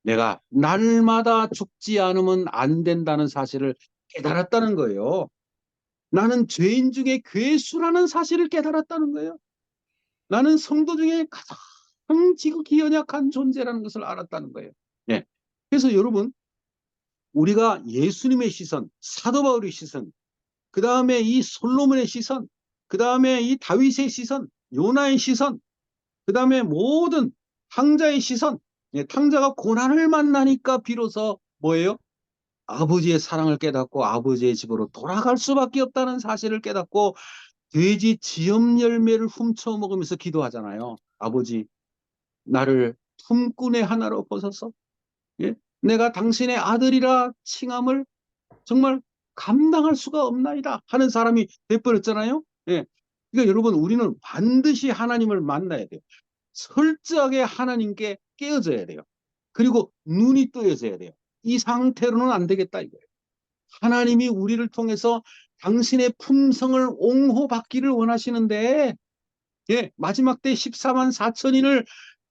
내가 날마다 죽지 않으면 안 된다는 사실을 깨달았다는 거예요. 나는 죄인 중에 괴수라는 사실을 깨달았다는 거예요. 나는 성도 중에 가장 지극히 연약한 존재라는 것을 알았다는 거예요. 예. 그래서 여러분 우리가 예수님의 시선, 사도 바울의 시선, 그 다음에 이 솔로몬의 시선, 그 다음에 이 다윗의 시선, 요나의 시선, 그 다음에 모든 탕자의 시선, 탕자가 고난을 만나니까 비로소 뭐예요? 아버지의 사랑을 깨닫고 아버지의 집으로 돌아갈 수밖에 없다는 사실을 깨닫고 돼지 지엄 열매를 훔쳐 먹으면서 기도하잖아요. 아버지, 나를 품꾼의 하나로 보소서. 예? 내가 당신의 아들이라 칭함을 정말 감당할 수가 없나이다 하는 사람이 돼버렸잖아요. 예. 그러니까 여러분 우리는 반드시 하나님을 만나야 돼요. 철저하게 하나님께 깨어져야 돼요. 그리고 눈이 뜨여져야 돼요. 이 상태로는 안 되겠다 이거예요. 하나님이 우리를 통해서 당신의 품성을 옹호받기를 원하시는데 예, 마지막 때 14만 4천인을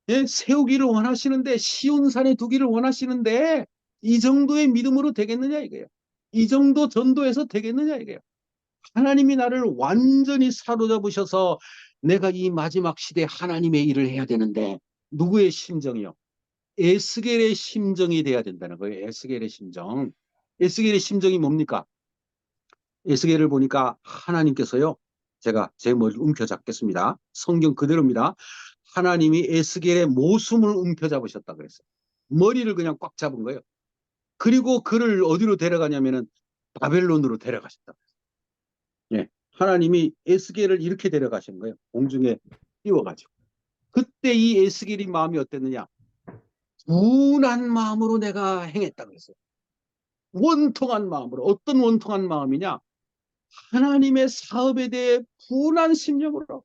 예, 세우기를 원하시는데 시온산에 두기를 원하시는데 이 정도의 믿음으로 되겠느냐 이거예요. 이 정도 전도해서 되겠느냐 이거예요. 하나님이 나를 완전히 사로잡으셔서 내가 이 마지막 시대에 하나님의 일을 해야 되는데 누구의 심정이요? 에스겔의 심정이 돼야 된다는 거예요. 에스겔의 심정. 에스겔의 심정이 뭡니까? 에스겔을 보니까 하나님께서요. 제가 제 머리를 움켜잡겠습니다. 성경 그대로입니다. 하나님이 에스겔의 모순을 움켜잡으셨다 그랬어요. 머리를 그냥 꽉 잡은 거예요. 그리고 그를 어디로 데려가냐면은 바벨론으로 데려가셨다. 예. 하나님이 에스겔을 이렇게 데려가신 거예요. 공중에 띄워가지고. 그때 이 에스겔이 마음이 어땠느냐? 분한 마음으로 내가 행했다 그랬어요. 원통한 마음으로. 어떤 원통한 마음이냐? 하나님의 사업에 대해 분한 심령으로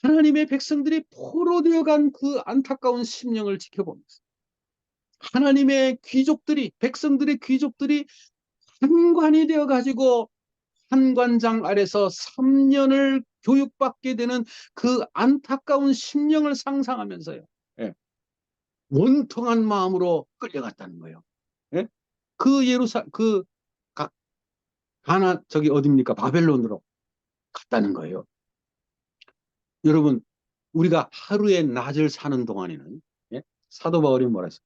하나님의 백성들이 포로되어 간 그 안타까운 심령을 지켜보면서 하나님의 귀족들이, 백성들의 귀족들이 한관이 되어 가지고 한관장 아래서 3년을 교육받게 되는 그 안타까운 심령을 상상하면서요. 예. 원통한 마음으로 끌려갔다는 거예요. 예? 그 가나 저기 어디입니까? 바벨론으로 갔다는 거예요. 여러분, 우리가 하루의 낮을 사는 동안에는 예? 사도 바울이 뭐라 했어요?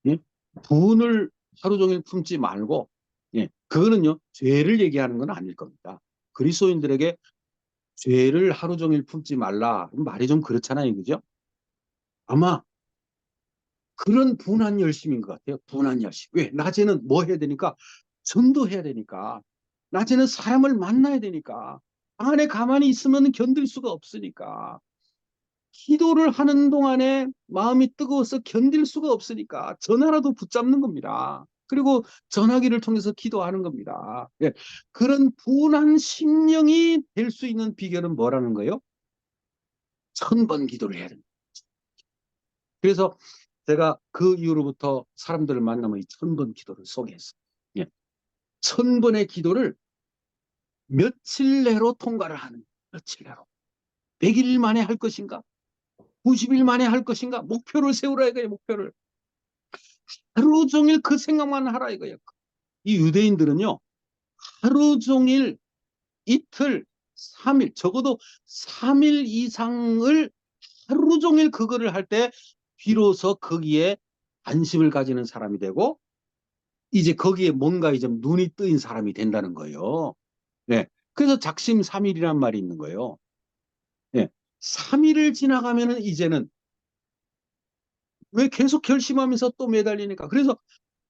예? 분을 하루 종일 품지 말고 예, 그거는요 죄를 얘기하는 건 아닐 겁니다. 그리스도인들에게 죄를 하루 종일 품지 말라 말이 좀 그렇잖아요, 그죠? 아마 그런 분한 열심인 것 같아요. 분한 열심. 왜? 낮에는 뭐 해야 되니까? 전도해야 되니까. 낮에는 사람을 만나야 되니까. 방 안에 가만히 있으면 견딜 수가 없으니까. 기도를 하는 동안에 마음이 뜨거워서 견딜 수가 없으니까 전화라도 붙잡는 겁니다. 그리고 전화기를 통해서 기도하는 겁니다. 예. 그런 분한 심령이 될 수 있는 비결은 뭐라는 거예요? 1000번 기도를 해야 됩니다. 그래서 제가 그 이후로부터 사람들을 만나면 이 1000번 기도를 소개했어요. 예. 1000번의 기도를 며칠 내로 통과를 하는, 며칠 내로. 100일 만에 할 것인가? 90일 만에 할 것인가? 목표를 세우라 이거예요, 목표를. 하루 종일 그 생각만 하라 이거예요. 이 유대인들은요, 하루 종일 이틀, 3일, 적어도 3일 이상을 하루 종일 그거를 할 때 비로소 거기에 관심을 가지는 사람이 되고 이제 거기에 뭔가 이제 눈이 뜨인 사람이 된다는 거예요. 네. 그래서 작심 3일이란 말이 있는 거예요. 네. 3일을 지나가면은 이제는 왜 계속 결심하면서 또 매달리니까. 그래서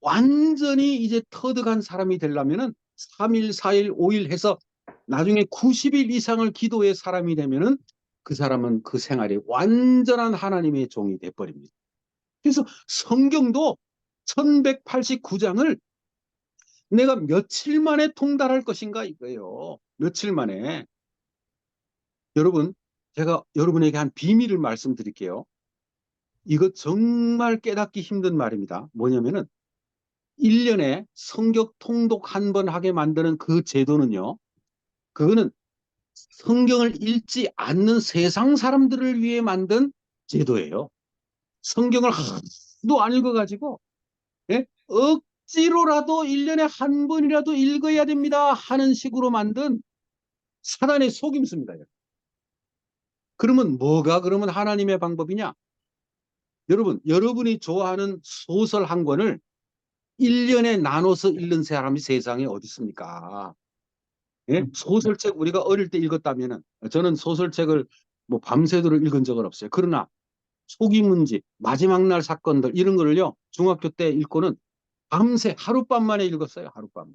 완전히 이제 터득한 사람이 되려면은 3일, 4일, 5일 해서 나중에 90일 이상을 기도의 사람이 되면은 그 사람은 그 생활이 완전한 하나님의 종이 돼버립니다. 그래서 성경도 1189장을 내가 며칠 만에 통달할 것인가 이거예요. 며칠 만에. 여러분, 제가 여러분에게 한 비밀을 말씀드릴게요. 이거 정말 깨닫기 힘든 말입니다. 뭐냐면은 1년에 성경 통독 한 번 하게 만드는 그 제도는요. 그거는 성경을 읽지 않는 세상 사람들을 위해 만든 제도예요. 성경을 하도 안 읽어가지고 예? 억지로라도 1년에 한 번이라도 읽어야 됩니다 하는 식으로 만든 사단의 속임수입니다. 그러면 뭐가 그러면 하나님의 방법이냐? 여러분, 여러분이 좋아하는 소설 한 권을 1년에 나눠서 읽는 사람이 세상에 어디 있습니까? 예? 소설책 우리가 어릴 때 읽었다면은 저는 소설책을 뭐 밤새도록 읽은 적은 없어요. 그러나 소기문지, 마지막 날 사건들 이런 거를요 중학교 때 읽고는 밤새 하룻밤 만에 읽었어요. 하룻밤.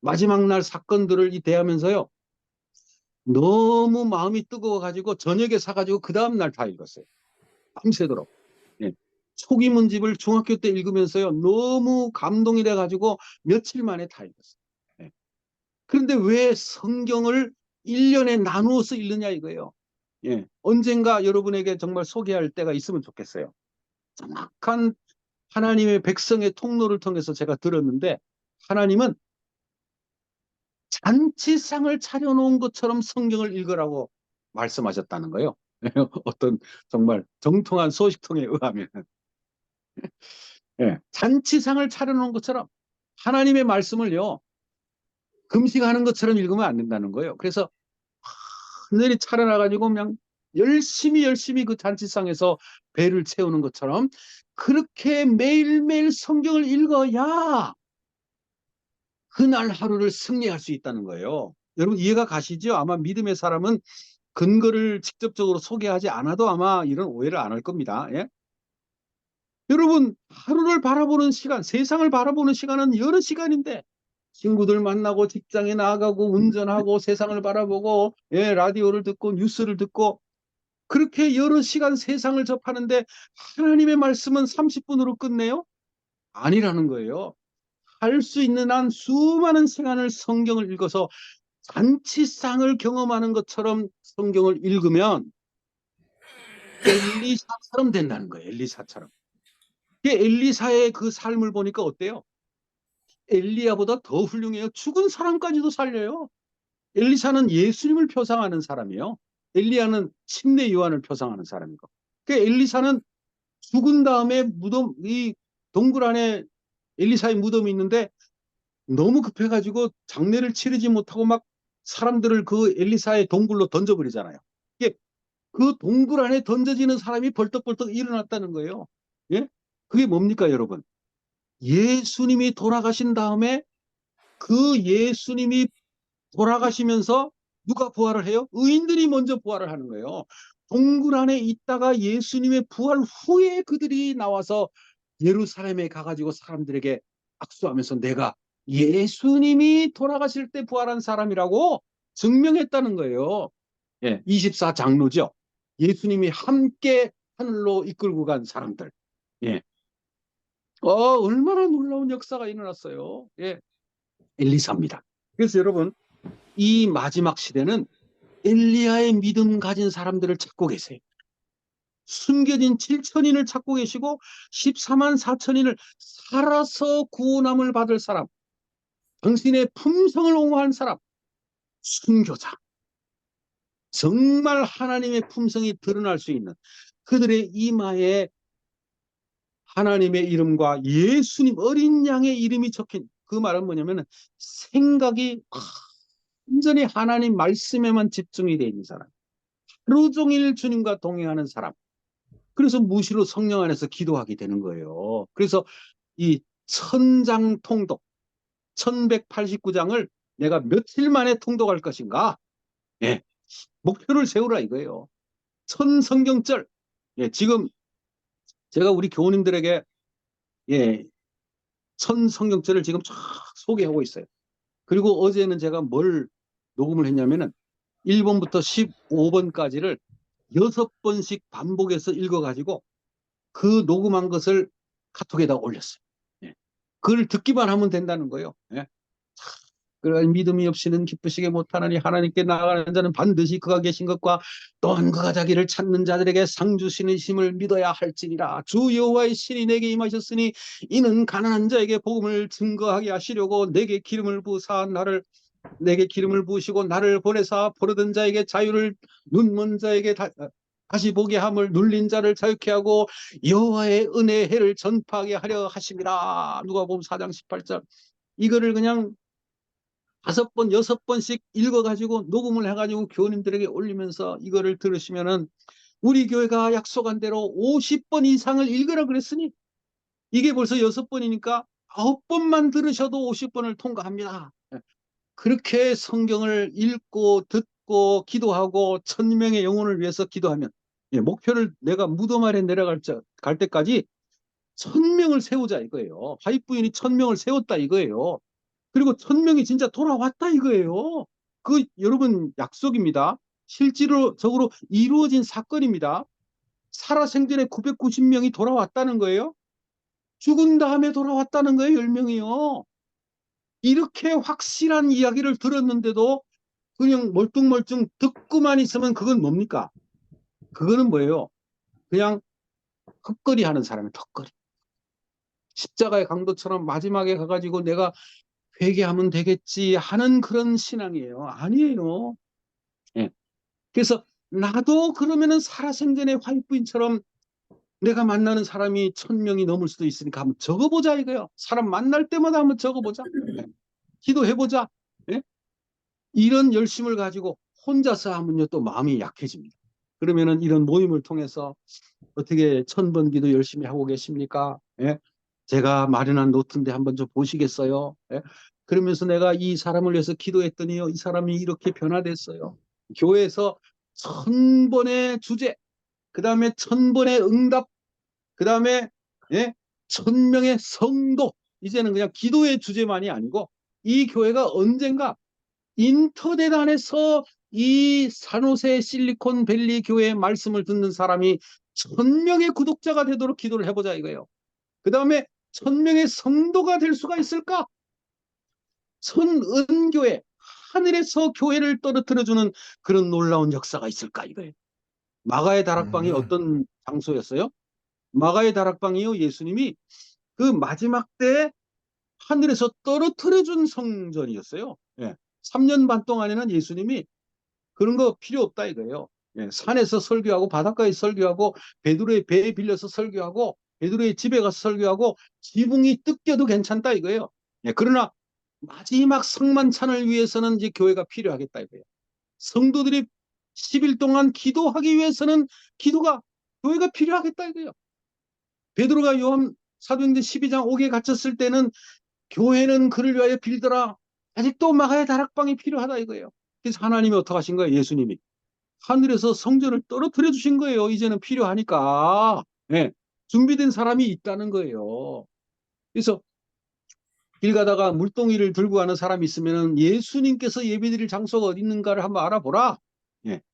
마지막 날 사건들을 대하면서요 너무 마음이 뜨거워가지고 저녁에 사가지고 그 다음날 다 읽었어요. 밤새도록. 예. 소기문집을 중학교 때 읽으면서요 너무 감동이 돼가지고 며칠 만에 다 읽었어요. 예. 그런데 왜 성경을 1년에 나누어서 읽느냐 이거예요. 예. 언젠가 여러분에게 정말 소개할 때가 있으면 좋겠어요. 정확한 하나님의 백성의 통로를 통해서 제가 들었는데 하나님은 잔치상을 차려놓은 것처럼 성경을 읽으라고 말씀하셨다는 거예요. 어떤 정말 정통한 소식통에 의하면 예. 잔치상을 차려놓은 것처럼 하나님의 말씀을요 금식하는 것처럼 읽으면 안 된다는 거예요. 그래서 하늘이 차려나가지고 그냥 열심히 그 잔치상에서 배를 채우는 것처럼 그렇게 매일매일 성경을 읽어야 그날 하루를 승리할 수 있다는 거예요. 여러분 이해가 가시죠? 아마 믿음의 사람은 근거를 직접적으로 소개하지 않아도 아마 이런 오해를 안 할 겁니다. 예? 여러분, 하루를 바라보는 시간, 세상을 바라보는 시간은 여러 시간인데 친구들 만나고 직장에 나가고 운전하고 세상을 바라보고 라디오를 듣고 뉴스를 듣고 그렇게 여러 시간 세상을 접하는데 하나님의 말씀은 30분으로 끝내요? 아니라는 거예요. 할 수 있는 한 수많은 시간을 성경을 읽어서 잔치상을 경험하는 것처럼 성경을 읽으면 엘리사처럼 된다는 거예요. 엘리사처럼. 엘리사의 그 삶을 보니까 어때요? 엘리야보다 더 훌륭해요. 죽은 사람까지도 살려요. 엘리사는 예수님을 표상하는 사람이에요. 엘리야는 침례 요한을 표상하는 사람이고. 엘리사는 죽은 다음에 무덤, 이 동굴 안에 엘리사의 무덤이 있는데 너무 급해가지고 장례를 치르지 못하고 막 사람들을 그 엘리사의 동굴로 던져버리잖아요. 이게 그 동굴 안에 던져지는 사람이 벌떡벌떡 일어났다는 거예요. 예? 그게 뭡니까, 여러분? 예수님이 돌아가신 다음에 그 예수님이 돌아가시면서 누가 부활을 해요? 의인들이 먼저 부활을 하는 거예요. 동굴 안에 있다가 예수님의 부활 후에 그들이 나와서 예루살렘에 가가지고 사람들에게 악수하면서 내가 예수님이 돌아가실 때 부활한 사람이라고 증명했다는 거예요. 24장로죠. 예수님이 함께 하늘로 이끌고 간 사람들. 예. 얼마나 놀라운 역사가 일어났어요. 엘리사입니다. 그래서 여러분, 이 마지막 시대는 엘리야의 믿음 가진 사람들을 찾고 계세요. 숨겨진 7천인을 찾고 계시고 14만 4천인을 살아서 구원함을 받을 사람, 당신의 품성을 옹호한 사람, 순교자. 정말 하나님의 품성이 드러날 수 있는 그들의 이마에 하나님의 이름과 예수님 어린 양의 이름이 적힌 그 말은 뭐냐면 생각이 완전히 하나님 말씀에만 집중이 되어 있는 사람. 하루 종일 주님과 동행하는 사람. 그래서 무시로 성령 안에서 기도하게 되는 거예요. 그래서 이 천장 통독, 1189장을 내가 며칠 만에 통독할 것인가? 목표를 세우라 이거예요. 천성경절. 지금 제가 우리 교우님들에게 천성경절을 지금 쫙 소개하고 있어요. 그리고 어제는 제가 뭘 녹음을 했냐면은 1번부터 15번까지를 6번씩 반복해서 읽어가지고 그 녹음한 것을 카톡에다 올렸어요. 그걸 듣기만 하면 된다는 거예요. 그러나 믿음이 없이는 기쁘시게 못하나니 하나님께 나아가는 자는 반드시 그가 계신 것과 또한 그가 자기를 찾는 자들에게 상 주시는 힘을 믿어야 할지니라. 주 여호와의 신이 내게 임하셨으니 이는 가난한 자에게 복음을 증거하게 하시려고 내게 기름을 부으시고 나를 보내사 포로된 자에게 자유를, 눈먼 자에게 다시 보게 함을, 눌린 자를 자유케 하고 여호와의 은혜의 해를 전파하게 하려 하심이라. 누가복음 4장 18절. 이거를 그냥 5번, 6번씩 읽어가지고 녹음을 해가지고 교우님들에게 올리면서 이거를 들으시면은 우리 교회가 약속한 대로 50번 이상을 읽으라 그랬으니 이게 벌써 6번이니까 9번만 들으셔도 50번을 통과합니다. 그렇게 성경을 읽고 듣고 기도하고 1000명의 영혼을 위해서 기도하면 목표를 내가 무덤 아래 내려갈 때까지 1000명을 세우자 이거예요. 화이트부인이 1000명을 세웠다 이거예요. 그리고 1000명이 진짜 돌아왔다 이거예요. 그 여러분 약속입니다. 실질적으로 이루어진 사건입니다. 살아생전에 990명이 돌아왔다는 거예요. 죽은 다음에 돌아왔다는 거예요. 10명이요. 이렇게 확실한 이야기를 들었는데도 그냥 멀뚱멀뚱 듣고만 있으면 그건 뭡니까? 그거는 뭐예요? 그냥 헛거리 하는 사람의 턱거리. 십자가의 강도처럼 마지막에 가가지고 내가 회개하면 되겠지 하는 그런 신앙이에요. 아니에요. 그래서 나도 그러면은 살아생전의 화이트부인처럼 내가 만나는 사람이 1000명이 넘을 수도 있으니까 한번 적어보자 이거요. 사람 만날 때마다 한번 적어보자. 기도해보자. 이런 열심을 가지고 혼자서 하면요 또 마음이 약해집니다. 그러면은 이런 모임을 통해서 어떻게 1000번 기도 열심히 하고 계십니까? 제가 마련한 노트인데 한번 좀 보시겠어요? 그러면서 내가 이 사람을 위해서 기도했더니요 이 사람이 이렇게 변화됐어요. 교회에서 1000번의 주제, 그 다음에 1000번의 응답, 그 다음에 1000명의 성도. 이제는 그냥 기도의 주제만이 아니고 이 교회가 언젠가 인터넷 안에서 이 산호세 실리콘밸리 교회의 말씀을 듣는 사람이 1000명의 구독자가 되도록 기도를 해보자 이거예요. 그 다음에 1000명의 성도가 될 수가 있을까? 선은교회, 하늘에서 교회를 떨어뜨려주는 그런 놀라운 역사가 있을까 이거예요. 마가의 다락방이 어떤 장소였어요? 마가의 다락방이요, 예수님이 그 마지막 때 하늘에서 떨어뜨려준 성전이었어요. 3년 반 동안에는 예수님이 그런 거 필요 없다 이거예요. 산에서 설교하고 바닷가에서 설교하고 베드로의 배에 빌려서 설교하고 베드로의 집에 가서 설교하고 지붕이 뜯겨도 괜찮다 이거예요. 그러나 마지막 성만찬을 위해서는 이제 교회가 필요하겠다 이거예요. 성도들이 10일 동안 기도하기 위해서는 교회가 필요하겠다 이거예요. 베드로가 요한 사도행전 12장 옥에 갇혔을 때는 교회는 그를 위하여 빌더라. 아직도 마가의 다락방이 필요하다 이거예요. 그래서 하나님이 어떻게 하신 거예요? 예수님이 하늘에서 성전을 떨어뜨려 주신 거예요. 이제는 필요하니까. 준비된 사람이 있다는 거예요. 그래서 길 가다가 물동이를 들고 가는 사람이 있으면 예수님께서 예배드릴 장소가 어디 있는가를 한번 알아보라.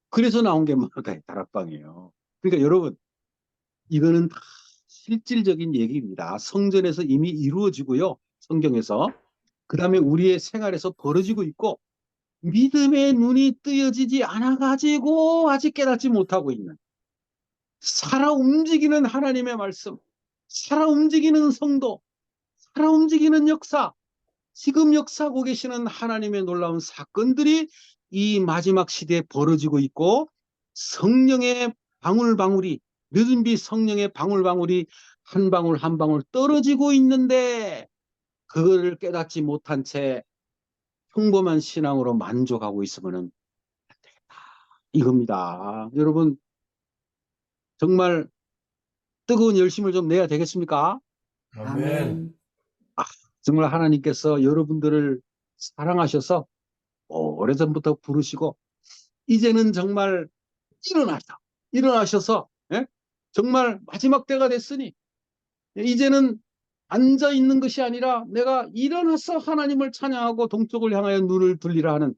그래서 나온 게 마가의 다락방이에요. 그러니까 여러분, 이거는 다 실질적인 얘기입니다. 성전에서 이미 이루어지고요. 성경에서. 그 다음에 우리의 생활에서 벌어지고 있고 믿음의 눈이 뜨여지지 않아가지고 아직 깨닫지 못하고 있는, 살아 움직이는 하나님의 말씀, 살아 움직이는 성도, 살아 움직이는 역사, 지금 역사하고 계시는 하나님의 놀라운 사건들이 이 마지막 시대에 벌어지고 있고 성령의 방울방울이, 늦은 비 성령의 방울방울이 한 방울 한 방울 떨어지고 있는데 그걸 깨닫지 못한 채 평범한 신앙으로 만족하고 있으면 이겁니다. 여러분, 정말 뜨거운 열심을 좀 내야 되겠습니까? 아멘. 정말 하나님께서 여러분들을 사랑하셔서 오래전부터 부르시고 이제는 정말 일어나셔서 정말 마지막 때가 됐으니 이제는 앉아 있는 것이 아니라 내가 일어나서 하나님을 찬양하고 동쪽을 향하여 눈을 들리라 하는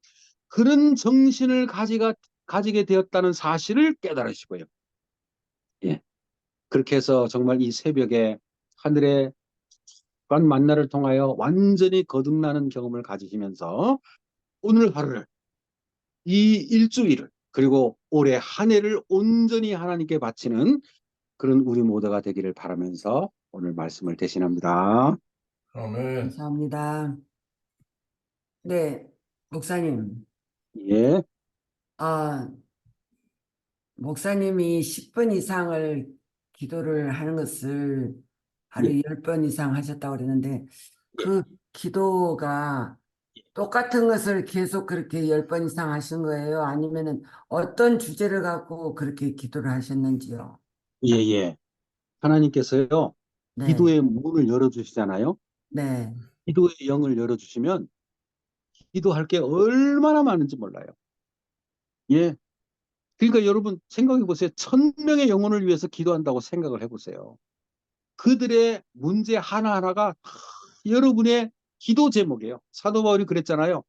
그런 정신을 가지게 되었다는 사실을 깨달으시고요. 그렇게 해서 정말 이 새벽에 하늘의 만나를 통하여 완전히 거듭나는 경험을 가지시면서 오늘 하루를, 이 일주일을, 그리고 올해 한 해를 온전히 하나님께 바치는 그런 우리 모두가 되기를 바라면서 오늘 말씀을 대신합니다. 아멘. 감사합니다. 네, 목사님. 예, 아, 목사님이 10분 이상을 기도를 하는 것을 하루에 예, 10번 이상 하셨다고 그랬는데 그 기도가 똑같은 것을 계속 그렇게 10번 이상 하신 거예요? 아니면은 어떤 주제를 갖고 그렇게 기도를 하셨는지요? 예, 예. 하나님께서요, 네, 기도의 문을 열어주시잖아요. 네, 기도의 영을 열어주시면 기도할 게 얼마나 많은지 몰라요. 예. 그러니까 여러분 생각해 보세요. 1000명의 영혼을 위해서 기도한다고 생각을 해보세요. 그들의 문제 하나하나가 다 여러분의 기도 제목이에요. 사도 바울이 그랬잖아요.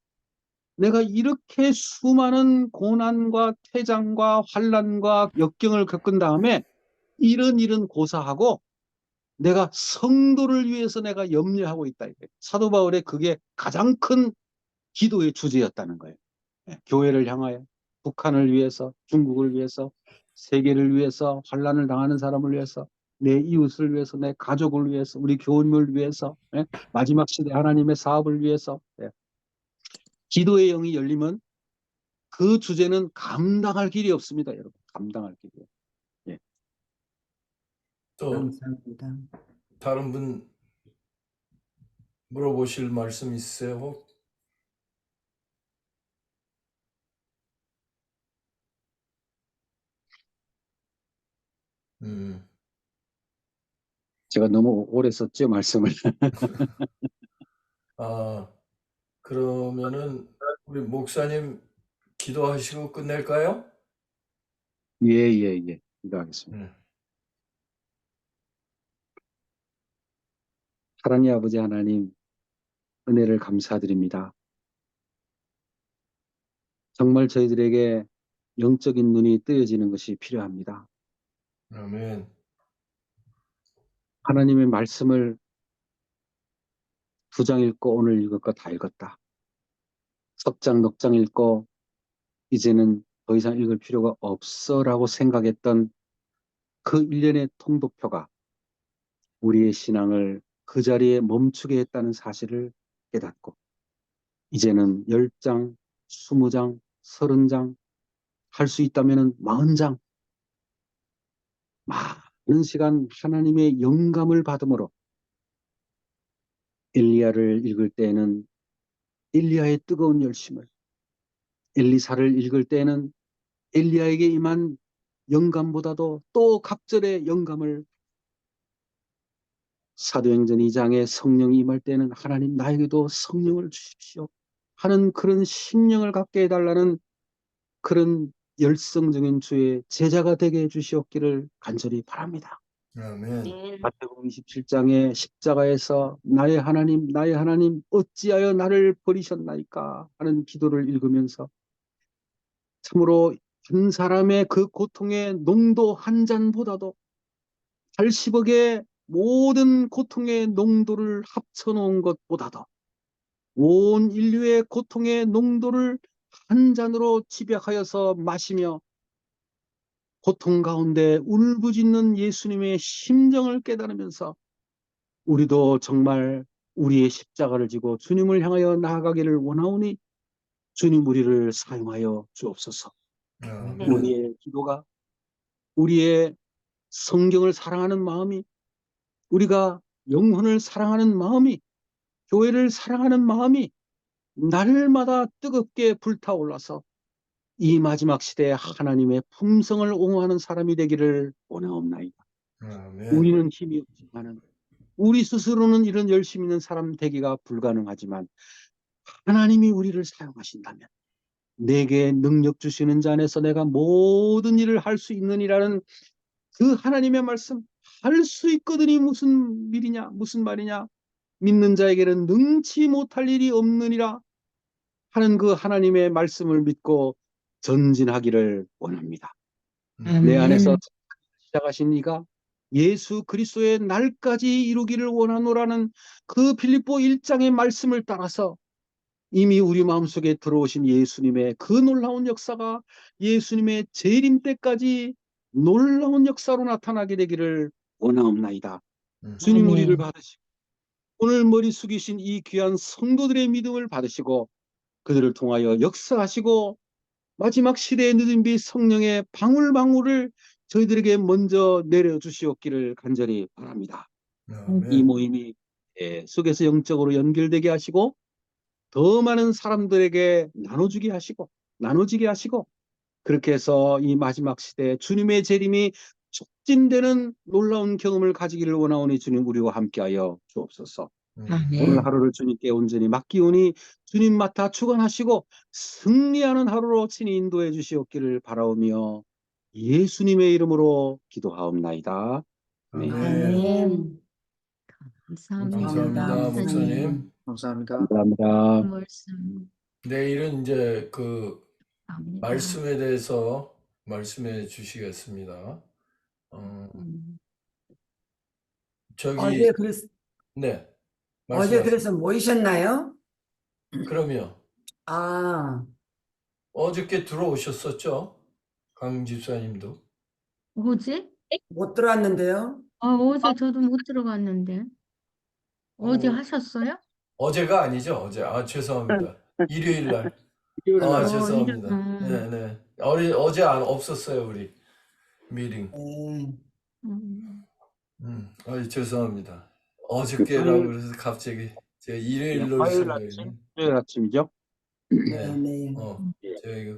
내가 이렇게 수많은 고난과 퇴장과 환난과 역경을 겪은 다음에 이런 고사하고 내가 성도를 위해서 내가 염려하고 있다. 사도 바울의 그게 가장 큰 기도의 주제였다는 거예요. 교회를 향하여, 북한을 위해서, 중국을 위해서, 세계를 위해서, 환난을 당하는 사람을 위해서, 내 이웃을 위해서, 내 가족을 위해서, 우리 교인을 위해서, 마지막 시대 하나님의 사업을 위해서. 기도의 영이 열리면 그 주제는 감당할 길이 없습니다, 여러분. 감당할 길이요. 예. 또 감사합니다. 다른 분 물어보실 말씀 있으세요? 음. 제가 너무 오래 썼죠, 말씀을. 그러면은 우리 목사님 기도하시고 끝낼까요? 예. 기도하겠습니다. 사랑의 아버지 하나님, 은혜를 감사드립니다. 정말 저희들에게 영적인 눈이 뜨여지는 것이 필요합니다. 아멘. 하나님의 말씀을 2장 읽고 오늘 읽을 거 다 읽었다. 석장, 넉장 읽고 이제는 더 이상 읽을 필요가 없어라고 생각했던 그 일련의 통도표가 우리의 신앙을 그 자리에 멈추게 했다는 사실을 깨닫고 이제는 10장, 20장, 30장, 할 수 있다면 40장, 많은 시간 하나님의 영감을 받음으로 엘리야를 읽을 때에는 엘리야의 뜨거운 열심을, 엘리사를 읽을 때에는 엘리야에게 임한 영감보다도 또 각절의 영감을, 사도행전 2장에 성령이 임할 때는 하나님 나에게도 성령을 주십시오 하는 그런 심령을 갖게 해달라는 그런 열성적인 주의 제자가 되게 해주시옵기를 간절히 바랍니다. 아멘. 마태복음 27장의 십자가에서 나의 하나님 어찌하여 나를 버리셨나이까 하는 기도를 읽으면서 참으로 한 사람의 그 고통의 농도 한 잔보다도 80억의 모든 고통의 농도를 합쳐놓은 것보다도 온 인류의 고통의 농도를 한 잔으로 집약하여서 마시며 고통 가운데 울부짖는 예수님의 심정을 깨달으면서 우리도 정말 우리의 십자가를 지고 주님을 향하여 나아가기를 원하오니 주님 우리를 사용하여 주옵소서. 아멘. 우리의 기도가, 우리의 성경을 사랑하는 마음이, 우리가 영혼을 사랑하는 마음이, 교회를 사랑하는 마음이 날마다 뜨겁게 불타올라서 이 마지막 시대에 하나님의 품성을 옹호하는 사람이 되기를 원하옵나이다. 아멘. 우리는 힘이 없지만은, 우리 스스로는 이런 열심 있는 사람 되기가 불가능하지만 하나님이 우리를 사용하신다면 내게 능력 주시는 자 안에서 내가 모든 일을 할 수 있느니라는 그 하나님의 말씀, 할 수 있거든이 무슨 일이냐, 무슨 말이냐, 믿는 자에게는 능치 못할 일이 없느니라 하는 그 하나님의 말씀을 믿고 전진하기를 원합니다. 내 안에서 시작하신 이가 예수 그리스도의 날까지 이루기를 원하노라는 그 빌립보 1장의 말씀을 따라서 이미 우리 마음속에 들어오신 예수님의 그 놀라운 역사가 예수님의 재림 때까지 놀라운 역사로 나타나게 되기를 원하옵나이다. 주님 우리를 받으시고 오늘 머리 숙이신 이 귀한 성도들의 믿음을 받으시고 그들을 통하여 역사하시고 마지막 시대의 늦은 비 성령의 방울방울을 저희들에게 먼저 내려주시옵기를 간절히 바랍니다. 이 아멘. 모임이 속에서 영적으로 연결되게 하시고 더 많은 사람들에게 나눠지게 하시고 그렇게 해서 이 마지막 시대에 주님의 재림이 촉진되는 놀라운 경험을 가지기를 원하오니 주님 우리와 함께하여 주옵소서. 오늘 하루를 주님께 온전히 맡기오니 주님 맡아 주관하시고 승리하는 하루로 친히 인도해 주시옵기를 바라오며 예수님의 이름으로 기도하옵나이다. 아멘. 아멘. 감사합니다, 목사님. 감사합니다. 감사합니다. 말씀 내일은 이제 그 감사합니다. 말씀에 대해서 말씀해 주시겠습니다. 저기 어제 그래서, 네, 어제 말씀하세요. 그래서 모이셨나요? 그러면 아, 어저께 들어오셨었죠? 강 집사님도. 어제? 못 들어왔는데요. 어제 저도 못 들어갔는데. 어제 어, 하셨어요? 어제가 아니죠? 어제. 아, 죄송합니다. 일요일 날. 일요일에 아, 날 죄송합니다. 네, 네. 어제 없었어요, 우리 미팅. 네. 죄송합니다. 어저께라고 그래서 갑자기 제가 일요일로 화요일 생각이. 아침, 일요일 아침이죠? 네. 네. 제가 이거